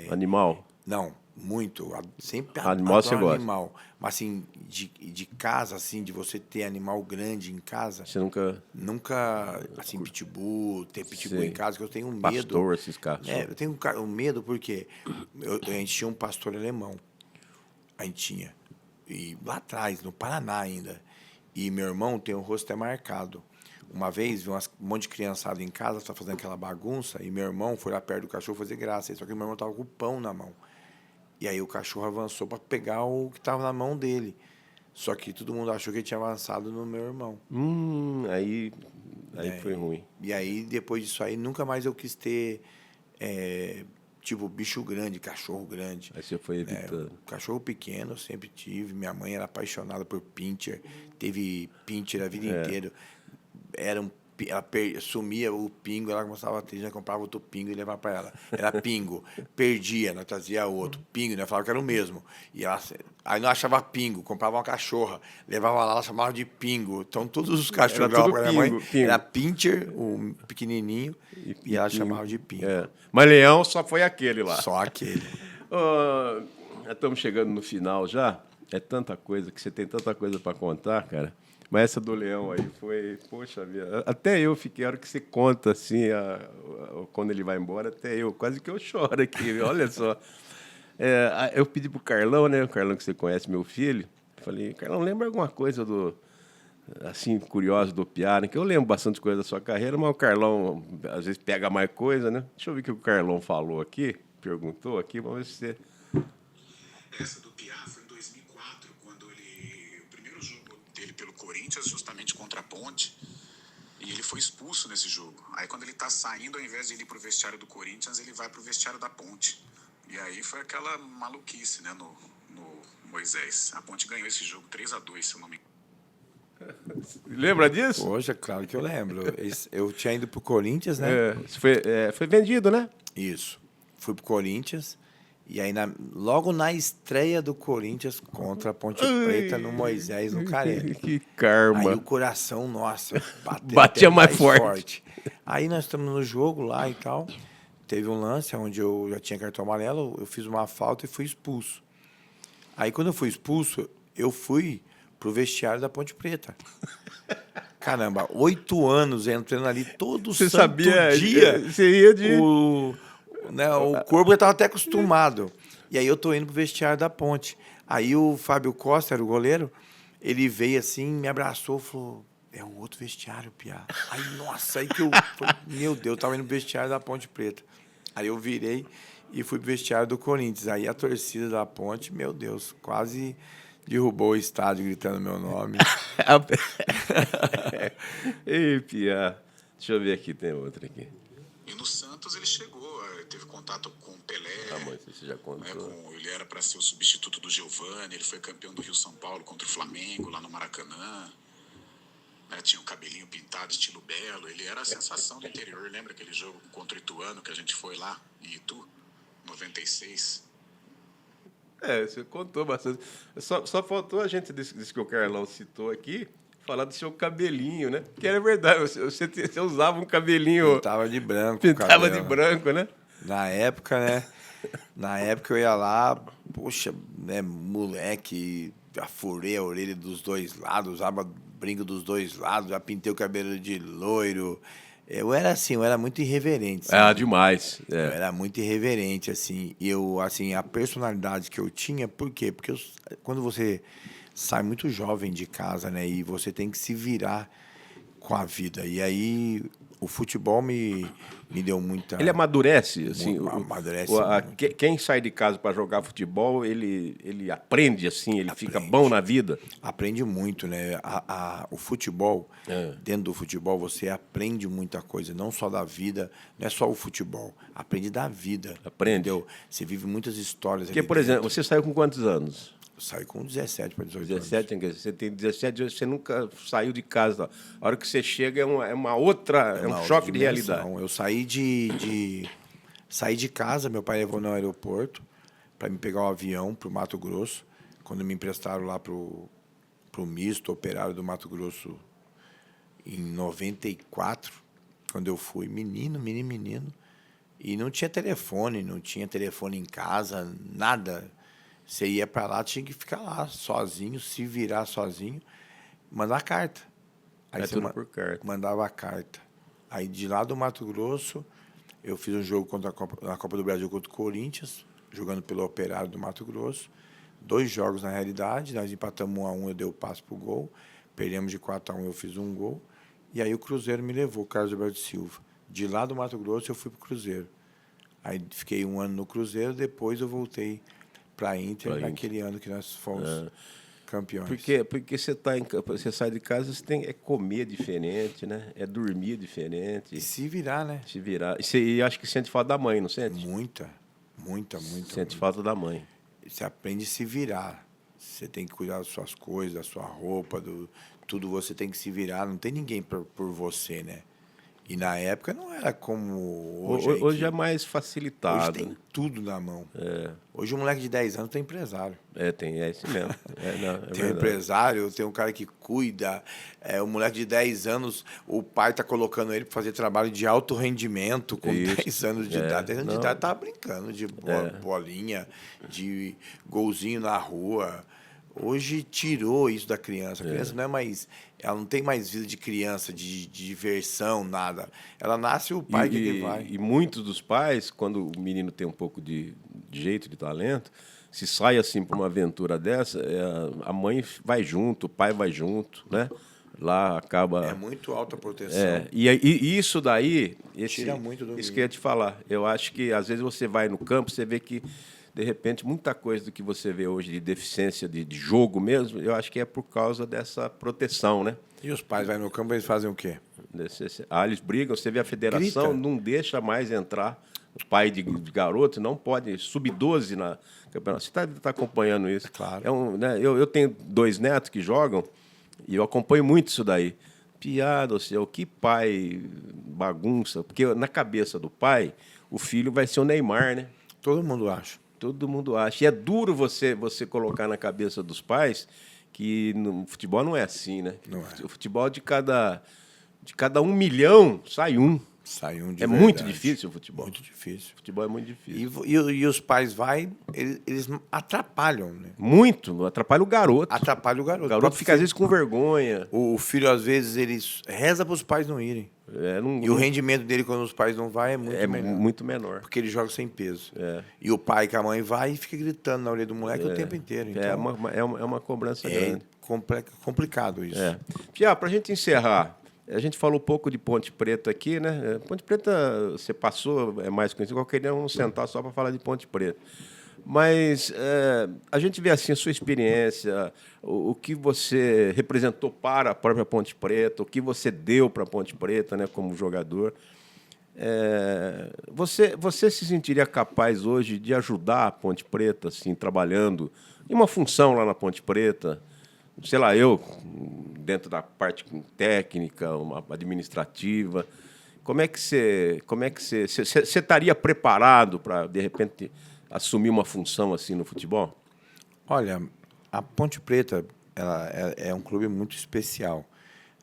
Animal? Não, muito. Sempre animal você gosta? Animal. Mas assim, de casa, assim, de você ter animal grande em casa. Você nunca... Nunca, assim, pitbull, ter pitbull em casa, que eu tenho medo. Pastor, esses caras. Eu tenho um medo porque a gente tinha um pastor alemão. A gente tinha. E lá atrás, no Paraná ainda. E meu irmão tem o rosto até marcado. Uma vez, vi um monte de criançada em casa, estava fazendo aquela bagunça, e meu irmão foi lá perto do cachorro fazer graça. Só que meu irmão estava com o pão na mão. E aí o cachorro avançou para pegar o que estava na mão dele. Só que todo mundo achou que ele tinha avançado no meu irmão. Aí foi ruim. E aí, depois disso aí, nunca mais eu quis ter, tipo, bicho grande, cachorro grande. Aí você foi evitando. Cachorro pequeno eu sempre tive. Minha mãe era apaixonada por pincher. Teve pincher a vida inteira. Ela sumia o pingo, ela começava a ter, já comprava outro pingo e levava para ela. Era pingo. Perdia, nós trazia outro. Pingo, nós falava que era o mesmo. E ela, aí não achava pingo, comprava uma cachorra, levava lá, ela chamava de pingo. Então todos os cachorros tudo para minha mãe pingo. era pincher, o pequenininho, e ela chamava de pingo. Mas leão só foi aquele lá. Só aquele. Estamos chegando no final já. É tanta coisa, que você tem tanta coisa para contar, cara. Mas essa do leão aí foi... Poxa vida, até eu fiquei, a hora que você conta, assim, quando ele vai embora, até eu, quase que eu choro aqui, olha só. Eu pedi pro Carlão, né, o Carlão que você conhece, meu filho, falei, Carlão, lembra alguma coisa assim, curiosa do Piara, que eu lembro bastante coisa da sua carreira, mas o Carlão, às vezes, pega mais coisa, né? Deixa eu ver o que o Carlão falou aqui, perguntou aqui, vamos ver se você... Essa do Piara foi em 2004, quando o primeiro jogo dele pelo Corinthians, justamente contra a Ponte, e ele foi expulso nesse jogo. Aí quando ele tá saindo, ao invés de ele ir pro vestiário do Corinthians, ele vai pro vestiário da Ponte. E aí foi aquela maluquice, né, no Moisés. A Ponte ganhou esse jogo 3-2, se eu não me engano. Lembra disso? Poxa, claro que eu lembro. Eu tinha ido pro Corinthians, né? Foi vendido, né? Isso. Fui pro Corinthians. E aí, logo na estreia do Corinthians contra a Ponte Preta, no Moisés, no Carelli. Que karma. Aí o coração, nossa, batia mais forte. Aí nós estamos no jogo lá e tal. Teve um lance onde eu já tinha cartão amarelo, eu fiz uma falta e fui expulso. Aí quando eu fui expulso, eu fui pro vestiário da Ponte Preta. Caramba, 8 anos entrando ali todo você santo sabia, dia. Você ia de... O corpo já estava até acostumado. E aí eu tô indo pro vestiário da Ponte. Aí o Fábio Costa, era o goleiro, ele veio assim, me abraçou, falou, é o outro vestiário, Piá. Aí, nossa, aí que eu... Meu Deus, eu tava indo pro vestiário da Ponte Preta. Aí eu virei e fui pro vestiário do Corinthians. Aí a torcida da Ponte, meu Deus, quase derrubou o estádio gritando meu nome. Ei, Piá. Deixa eu ver aqui, tem outra aqui. E no Santos ele chegou, teve contato com o Pelé. Mas você já contou. Ele era para ser o substituto do Giovani, ele foi campeão do Rio-São Paulo contra o Flamengo, lá no Maracanã. Tinha um cabelinho pintado, estilo Belo. Ele era a sensação do interior. Lembra aquele jogo contra o Ituano que a gente foi lá, em Itu? 96. Você contou bastante. Só faltou a gente, disse que o Carlão citou aqui, falar do seu cabelinho, né? Que era verdade, você usava um cabelinho... Pintava de branco. Pintava de branco, né? Na época, né? Na época eu ia lá, poxa, né, moleque, já furei a orelha dos dois lados, usava brinco dos dois lados, já pintei o cabelo de loiro. Eu era assim, eu era muito irreverente. Sabe? Demais. Eu era muito irreverente, assim. E a personalidade que eu tinha, por quê? Porque quando você sai muito jovem de casa, né, e você tem que se virar com a vida. E aí o futebol me deu muita... Ele amadurece, assim. Amadurece. Quem sai de casa para jogar futebol, ele aprende, assim, ele fica bom na vida. Aprende muito, né? O futebol, dentro do futebol, você aprende muita coisa, não só da vida, não é só o futebol, aprende da vida. Aprende. Entendeu? Você vive muitas histórias. Porque, por exemplo, você saiu com quantos anos? Saí com 17 para 18 17, anos. Você tem 17 anos, você nunca saiu de casa. A hora que você chega é uma outra, é um choque de realidade. Eu saí saí de casa, meu pai levou no aeroporto para me pegar um avião para o Mato Grosso, quando me emprestaram lá para o misto operário do Mato Grosso em 94, quando eu fui menino, e não tinha telefone em casa, nada. Você ia para lá, tinha que ficar lá sozinho, se virar sozinho, mandar carta. Aí você por carta. Mandava a carta. Aí de lá do Mato Grosso, eu fiz um jogo na Copa do Brasil contra o Corinthians, jogando pelo Operário do Mato Grosso. 2 jogos na realidade, nós empatamos 1-1, eu dei o passe pro gol. Perdemos de 4-1, eu fiz um gol. E aí o Cruzeiro me levou, Carlos Alberto Silva. De lá do Mato Grosso, eu fui pro Cruzeiro. Aí fiquei 1 ano no Cruzeiro, depois eu voltei para a Inter, naquele ano que nós fomos Campeões. Porque você sai de casa, você tem comer diferente, né? É dormir diferente. E se virar, né? Se virar. E acho que sente falta da mãe, não sente? Muita. Sente falta da mãe. Você aprende a se virar. Você tem que cuidar das suas coisas, da sua roupa, tudo você tem que se virar. Não tem ninguém por você, né? E na época não era como hoje. Hoje é mais facilitado. Hoje tem tudo na mão. Hoje um moleque de 10 anos tem empresário. É isso mesmo. Tem um empresário, tem um cara que cuida. O moleque de 10 anos, o pai tá colocando ele para fazer trabalho de alto rendimento com 10 anos de idade. 10 anos de idade tava brincando de bolinha, de golzinho na rua. Hoje tirou isso da criança. A criança não é mais... Ela não tem mais vida de criança, de diversão, nada. Ela nasce o pai que vai. E muitos dos pais, quando o menino tem um pouco de jeito, de talento, se sai assim para uma aventura dessa, a mãe vai junto, o pai vai junto, né? Lá acaba... É muito alta proteção. E isso daí... Tira muito do Isso que eu ia te falar. Eu acho que, às vezes, você vai no campo, você vê que, de repente, muita coisa do que você vê hoje de deficiência de jogo mesmo, eu acho que é por causa dessa proteção, né? E os pais vão no campo, eles fazem o quê? Eles brigam, você vê a federação, Grita. não deixa mais entrar o pai de garoto, não pode, sub-12 na campeonato. Você está acompanhando isso? Claro. Eu tenho 2 netos que jogam e eu acompanho muito isso daí. Piada, ou seja, que pai bagunça, porque na cabeça do pai, o filho vai ser o Neymar, né? Todo mundo acha. Todo mundo acha. E é duro você colocar na cabeça dos pais que no futebol não é assim, né? Não é. O futebol de cada 1 milhão sai um. Sai um de É verdade. muito difícil o futebol. Muito difícil. O futebol é muito difícil. E os pais eles atrapalham, né? Muito. Atrapalha o garoto. Atrapalha o garoto. O garoto fica, às vezes, com vergonha. O filho, às vezes, ele reza para os pais não irem. E o rendimento dele, quando os pais não vão, é muito menor. Muito menor. Porque ele joga sem peso. E o pai com a mãe vai e fica gritando na orelha do moleque o tempo inteiro. Então, é uma cobrança grande. Complicado isso. Pia, para a gente encerrar, a gente falou um pouco de Ponte Preta aqui, né? Ponte Preta, você passou, é mais conhecido. Eu queria sentar só para falar de Ponte Preta. Mas a gente vê assim a sua experiência, o que você representou para a própria Ponte Preta, o que você deu para a Ponte Preta, né, como jogador. Você se sentiria capaz hoje de ajudar a Ponte Preta, assim, trabalhando em uma função lá na Ponte Preta? Sei lá, eu, dentro da parte técnica, uma administrativa. Como é que você estaria preparado para, de repente, assumir uma função assim no futebol? Olha, a Ponte Preta ela é um clube muito especial,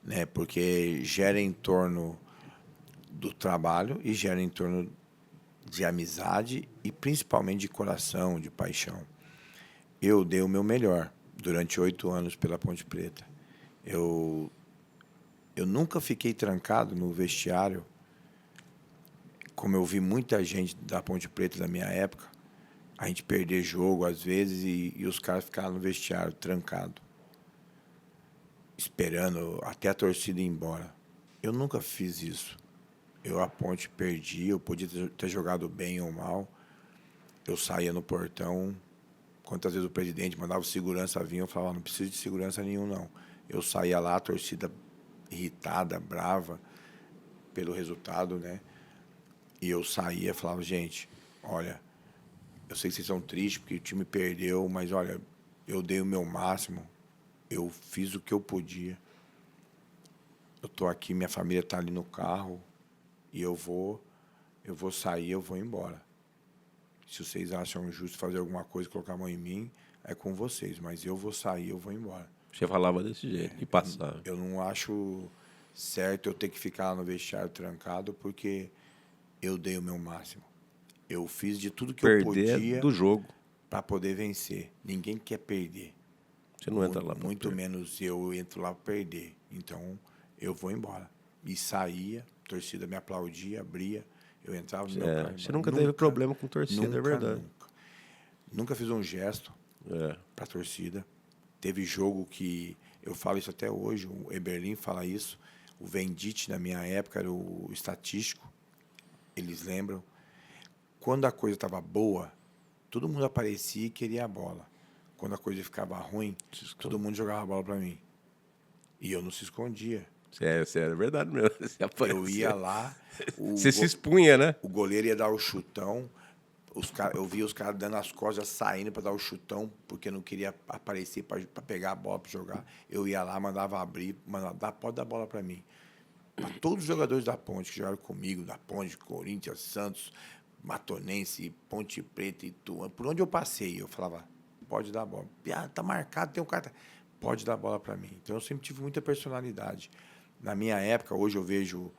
né? Porque gera em torno do trabalho e gera em torno de amizade e principalmente de coração, de paixão. Eu dei o meu melhor durante 8 anos pela Ponte Preta. Eu nunca fiquei trancado no vestiário, como eu vi muita gente da Ponte Preta da minha época, a gente perder jogo às vezes e os caras ficaram no vestiário trancado, esperando até a torcida ir embora. Eu nunca fiz isso. A Ponte perdi, eu podia ter jogado bem ou mal. Eu saía no portão. Quantas vezes o presidente mandava o segurança vir, eu falava, não preciso de segurança nenhum, não. Eu saía lá, a torcida irritada, brava pelo resultado, né? E eu saía e falava, gente, olha, eu sei que vocês são tristes porque o time perdeu, mas, olha, eu dei o meu máximo, eu fiz o que eu podia. Eu estou aqui, minha família está ali no carro e eu vou sair, eu vou embora. Se vocês acham justo fazer alguma coisa, colocar a mão em mim, é com vocês. Mas eu vou sair, eu vou embora. Você falava desse jeito, e passava. Eu não acho certo eu ter que ficar lá no vestiário trancado, porque eu dei o meu máximo. Eu fiz de tudo que eu podia do jogo para poder vencer. Ninguém quer perder. Você não entra lá para muito menos eu entro lá para perder. Então, eu vou embora. E saía, a torcida me aplaudia, abria. Eu entrava no meu carro. Você nunca teve problema com torcida, é verdade. Nunca fiz um gesto para a torcida. Teve jogo que, eu falo isso até hoje, o Eberlin fala isso, o Venditti, na minha época, era o estatístico, eles lembram. Quando a coisa estava boa, todo mundo aparecia e queria a bola. quando a coisa ficava ruim, todo mundo jogava a bola para mim. E eu não se escondia. É verdade mesmo. Eu ia lá... Você se expunha, né? O goleiro ia dar o chutão, eu via os caras dando as costas, saindo para dar o chutão, porque não queria aparecer para pegar a bola para jogar. Eu ia lá, mandava abrir, pode dar bola para mim. Para todos os jogadores da Ponte que jogaram comigo, da Ponte, Corinthians, Santos, Matonense, Ponte Preta e Ituano, por onde eu passei, eu falava, pode dar a bola. Tá marcado, tem um cara... Pode dar a bola para mim. Então, eu sempre tive muita personalidade. Na minha época, hoje eu vejo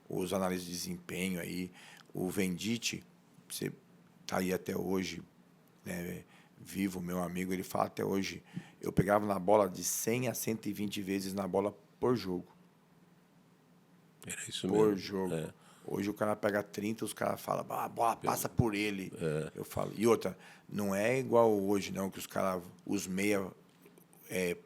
os analistas de desempenho aí, o Venditti, você está aí até hoje, né, vivo, meu amigo, ele fala até hoje, eu pegava na bola de 100 a 120 vezes na bola por jogo. Era isso por mesmo. jogo. Hoje o cara pega 30, os caras falam, a bola passa por ele. Eu falo. E outra, não é igual hoje, não, que os caras, os meia...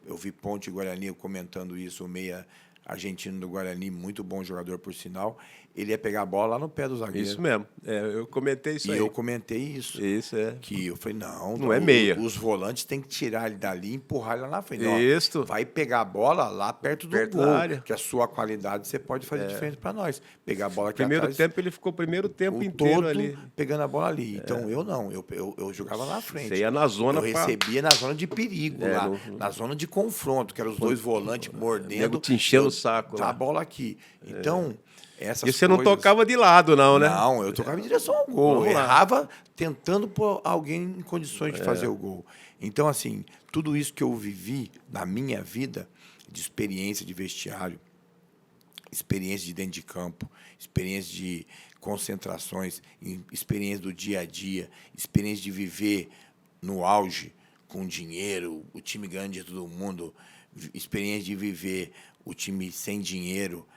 eu vi Ponte e Guarani comentando isso, o meia argentino do Guarani, muito bom jogador, por sinal, ele ia pegar a bola lá no pé do zagueiro. Isso mesmo. Eu comentei isso aí. E eu comentei isso. Isso, Que eu falei, não é meia. Os volantes têm que tirar ele dali e empurrar ele lá na frente. Isso. Ó, vai pegar a bola lá perto do Perto gol, da área. que a sua qualidade você pode fazer diferente para nós. Pegar a bola aqui Primeiro atrás, tempo, ele ficou o primeiro tempo o inteiro todo ali. pegando a bola ali. Então, eu não. Eu jogava na frente. Você ia na zona Eu recebia na zona de perigo lá. Na zona de confronto, que eram os dois volantes mordendo. Nego te enchendo o saco lá. lá. A bola aqui. Então... E você não tocava de lado, não, né? Não, eu tocava em direção ao gol. Eu errava tentando pôr alguém em condições de fazer o gol. Então, assim, tudo isso que eu vivi na minha vida, de experiência de vestiário, experiência de dentro de campo, experiência de concentrações, experiência do dia a dia, experiência de viver no auge, com dinheiro, o time ganhando de todo mundo, experiência de viver o time sem dinheiro,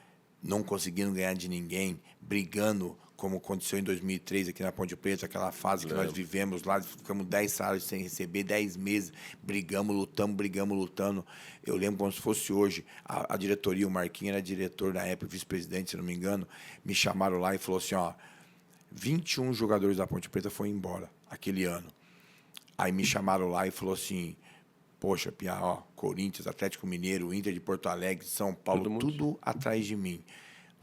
não conseguindo ganhar de ninguém, brigando, como aconteceu em 2003 aqui na Ponte Preta, aquela fase que nós vivemos lá, ficamos 10 salários sem receber, 10 meses, brigamos, lutando. Eu lembro como se fosse hoje, a diretoria, o Marquinhos era diretor na época, vice-presidente, se não me engano, me chamaram lá e falou assim, 21 jogadores da Ponte Preta foram embora aquele ano. Aí me chamaram lá e falou assim, poxa, Piá, Corinthians, Atlético Mineiro, Inter de Porto Alegre, São Paulo, tudo atrás de mim.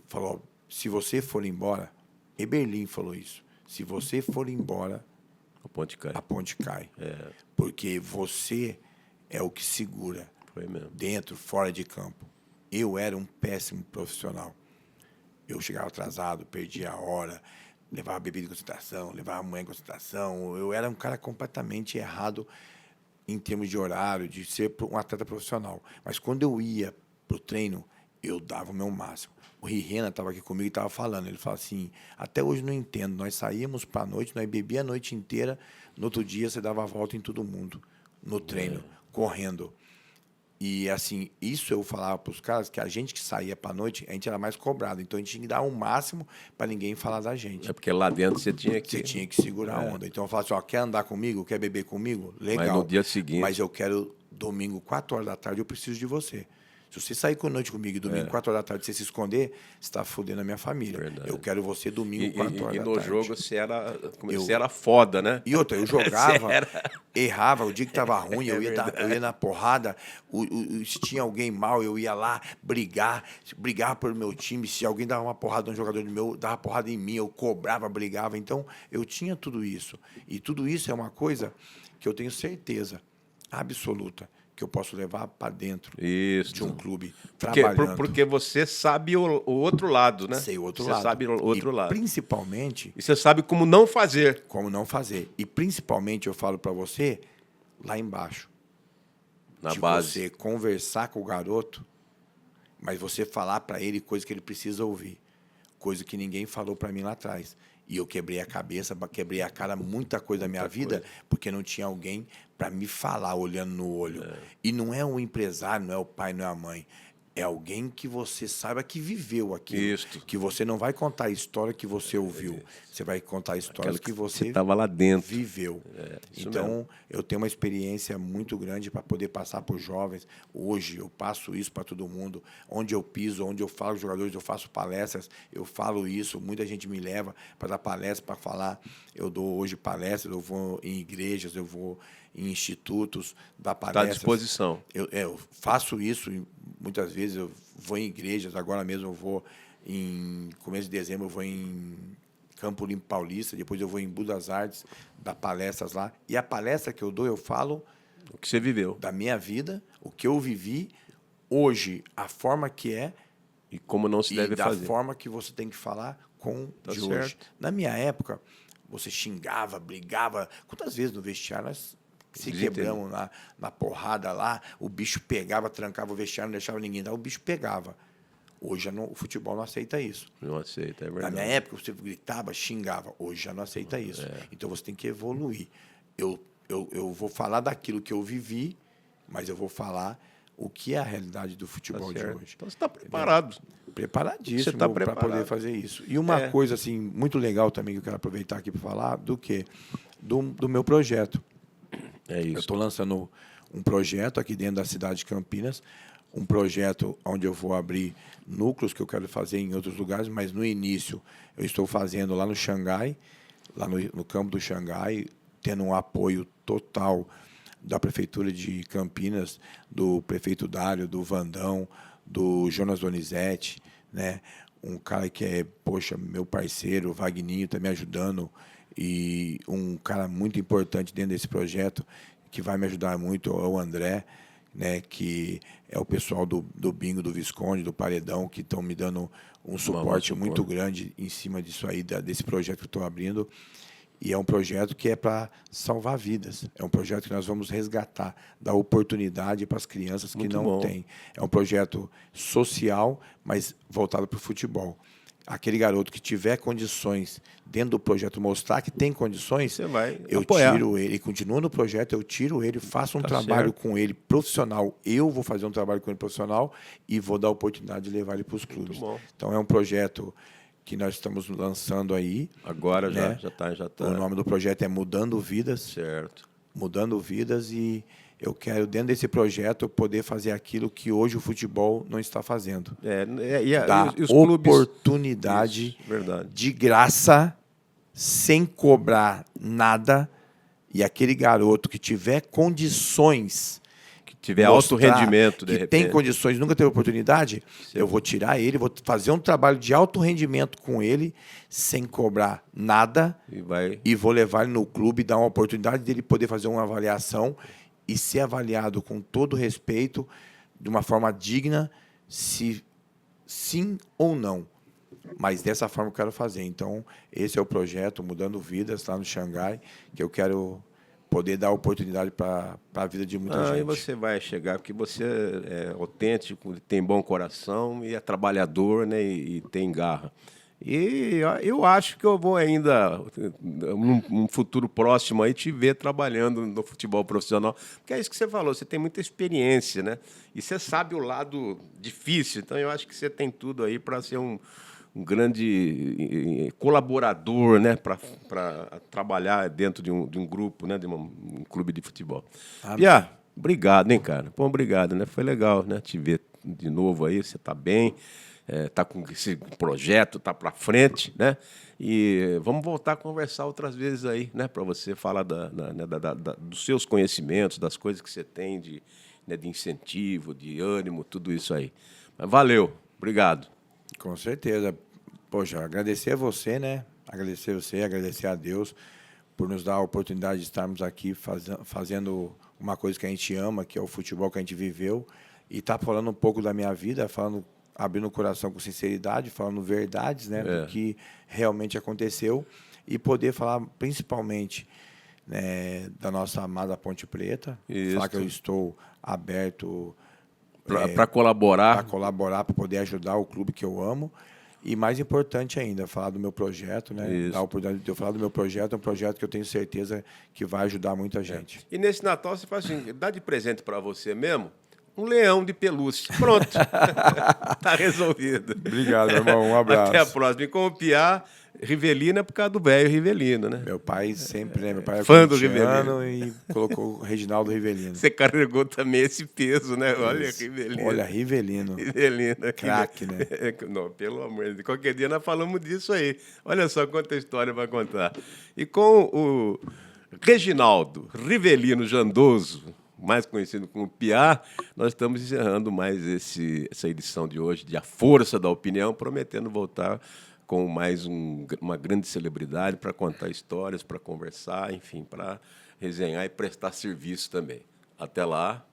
Falou, se você for embora, Eberlin falou isso, se você for embora, a ponte cai. A ponte cai. Porque você é o que segura. Foi mesmo. Dentro, fora de campo. Eu era um péssimo profissional. Eu chegava atrasado, perdia a hora, levava bebida em concentração, levava a mãe em concentração. Eu era um cara completamente errado em termos de horário, de ser um atleta profissional. Mas quando eu ia para o treino, eu dava o meu máximo. O Rirena estava aqui comigo e estava falando. Ele falou assim, até hoje não entendo, nós saíamos para a noite, nós bebíamos a noite inteira, no outro dia você dava a volta em todo mundo, no treino, correndo. E, assim, isso eu falava para os caras, que a gente que saía para a noite, a gente era mais cobrado. Então, a gente tinha que dar o máximo para ninguém falar da gente. É porque lá dentro você tinha que... Você tinha que segurar a onda. Então, eu falava assim, quer andar comigo? Quer beber comigo? Legal. Mas no dia seguinte... Mas eu quero, domingo, 4 horas da tarde, eu preciso de você. Se você sair com a noite comigo e domingo, 4 horas da tarde, você se esconder, você está fodendo a minha família. Verdade. Eu quero você domingo, 4 horas da tarde. E no jogo você era foda, né? E outra, eu jogava, errava, o dia que estava ruim, eu ia na porrada, se tinha alguém mal, eu ia lá brigar pelo meu time, se alguém dava uma porrada no jogador meu, dava porrada em mim, eu cobrava, brigava. Então, eu tinha tudo isso. E tudo isso é uma coisa que eu tenho certeza absoluta que eu posso levar para dentro de um clube trabalhando. Porque você sabe o outro lado, né? Sei o outro lado. Você sabe o outro lado. Principalmente... E você sabe como não fazer. Como não fazer. E principalmente, eu falo para você, lá embaixo. Na base. Você conversar com o garoto, mas você falar para ele coisa que ele precisa ouvir. Coisa que ninguém falou para mim lá atrás. E eu quebrei a cabeça, quebrei a cara, muita coisa da minha vida, porque não tinha alguém para me falar olhando no olho. E não é o empresário, não é o pai, não é a mãe. É alguém que você saiba que viveu aquilo. Isso. Que você não vai contar a história que você ouviu. Você vai contar histórias Aquela que você estava lá dentro. viveu. Isso Então, mesmo. eu tenho uma experiência muito grande para poder passar por jovens. Hoje, eu passo isso para todo mundo. Onde eu piso, onde eu falo com os jogadores, eu faço palestras, eu falo isso. Muita gente me leva para dar palestra, para falar. Eu dou hoje palestras, eu vou em igrejas, eu vou em institutos, dar Está à palestras. disposição. Eu faço isso e muitas vezes, eu vou em igrejas. Agora mesmo eu vou em começo de dezembro, eu vou em Campo Limpo Paulista, depois eu vou em Budas Artes, dar palestras lá. E a palestra que eu dou, eu falo O que você viveu. da minha vida, o que eu vivi, hoje, a forma que é E como não se e deve da fazer. forma que você tem que falar com Tá de certo. hoje. Na minha época, você xingava, brigava. Quantas vezes no vestiário nós se Desentendi. quebramos na porrada lá, o bicho pegava, trancava o vestiário, não deixava ninguém dar, o bicho pegava. Hoje já o futebol não aceita isso. Não aceita, é Na verdade. minha época, você gritava, xingava. Hoje já não aceita isso. Então, você tem que evoluir. Eu vou falar daquilo que eu vivi, mas eu vou falar o que é a realidade do Tá futebol de certo. hoje. Então você está preparado. Você Preparadíssimo tá para preparado. poder fazer isso. E uma É. coisa assim muito legal também que eu quero aproveitar aqui para falar, do meu projeto. É Eu isso. estou lançando um projeto aqui dentro da cidade de Campinas, um projeto onde eu vou abrir núcleos que eu quero fazer em outros lugares, mas no início eu estou fazendo lá no Xangai, lá no campo do Xangai, tendo um apoio total da Prefeitura de Campinas, do prefeito Dário, do Vandão, do Jonas Donizete, né? Um cara que é, poxa, meu parceiro, o Vagninho, está me ajudando, e um cara muito importante dentro desse projeto, que vai me ajudar muito, é o André, né, que é o pessoal do Bingo, do Visconde, do Paredão, que estão me dando um suporte muito grande em cima disso aí, desse projeto que eu estou abrindo. E é um projeto que é para salvar vidas. É um projeto que nós vamos resgatar, dar oportunidade para as crianças que Muito não bom. têm. É um projeto social, mas voltado para o futebol. Aquele garoto que tiver condições dentro do projeto, mostrar que tem condições, Você vai eu apoiar. tiro ele, continua no projeto, eu tiro ele, faço um Tá trabalho certo. com ele profissional. Eu vou fazer um trabalho com ele profissional e vou dar a oportunidade de levar ele para os clubes. bom. Então, é um projeto que nós estamos lançando aí. Agora já né? já tá. O nome do projeto é Mudando Vidas. Certo. Mudando Vidas, e eu quero, dentro desse projeto, poder fazer aquilo que hoje o futebol não está fazendo. Dar E os clubes. oportunidade Isso, verdade. de graça, sem cobrar nada, e aquele garoto que tiver condições, Que tiver alto mostrar rendimento, de que repente. tem condições, nunca teve oportunidade, eu vou tirar ele, vou fazer um trabalho de alto rendimento com ele, sem cobrar nada, E vai. e vou levar ele no clube, dar uma oportunidade dele poder fazer uma avaliação e ser avaliado com todo respeito, de uma forma digna, se sim ou não. Mas dessa forma eu quero fazer. Então, esse é o projeto Mudando Vidas, lá no Xangai, que eu quero poder dar oportunidade para a vida de muita Aí gente. você vai chegar, porque você é autêntico, tem bom coração e é trabalhador, né? E tem garra. E eu acho que eu vou ainda, num futuro próximo, aí, te ver trabalhando no futebol profissional. Porque é isso que você falou, você tem muita experiência, né? E você sabe o lado difícil. Então, eu acho que você tem tudo aí para ser um grande colaborador, né, para trabalhar dentro de um grupo, né, de um clube de futebol. Pia, obrigado, hein, cara? Pô, obrigado, né? Foi legal, né, te ver de novo aí. Você está bem, está com esse projeto, está para frente, né? E vamos voltar a conversar outras vezes aí, né, para você falar dos seus conhecimentos, das coisas que você tem de incentivo, de ânimo, tudo isso aí. Mas valeu, obrigado. Com certeza. Poxa, agradecer a você, né? Agradecer a Deus por nos dar a oportunidade de estarmos aqui fazendo uma coisa que a gente ama, que é o futebol que a gente viveu, e tá falando um pouco da minha vida, abrindo o coração com sinceridade, falando verdades, né, do que realmente aconteceu, e poder falar principalmente, né, da nossa amada Ponte Preta, falar que eu estou aberto para colaborar. Para colaborar, para poder ajudar o clube que eu amo. E mais importante ainda, falar do meu projeto, né? Dar a oportunidade de eu falar do meu projeto, é um projeto que eu tenho certeza que vai ajudar muita gente. E nesse Natal você faz assim, dá de presente para você mesmo um leão de pelúcia. Pronto. Está resolvido. Obrigado, meu irmão. Um abraço. Até a próxima. E com o Piá, Rivelino é por causa do velho Rivelino, né? Meu pai sempre, né? Meu pai é Fã do corintiano e colocou o Reginaldo Rivelino. Você carregou também esse peso, né? Olha, Rivelino. Olha, Rivelino. Rivelino. Craque, né? Não, pelo amor de Deus. Qualquer dia nós falamos disso aí. Olha só quanta história vai contar. E com o Reginaldo Rivelino Jandoso, mais conhecido como Piá, nós estamos encerrando mais essa edição de hoje de A Força da Opinião, prometendo voltar com mais uma grande celebridade para contar histórias, para conversar, enfim, para resenhar e prestar serviço também. Até lá.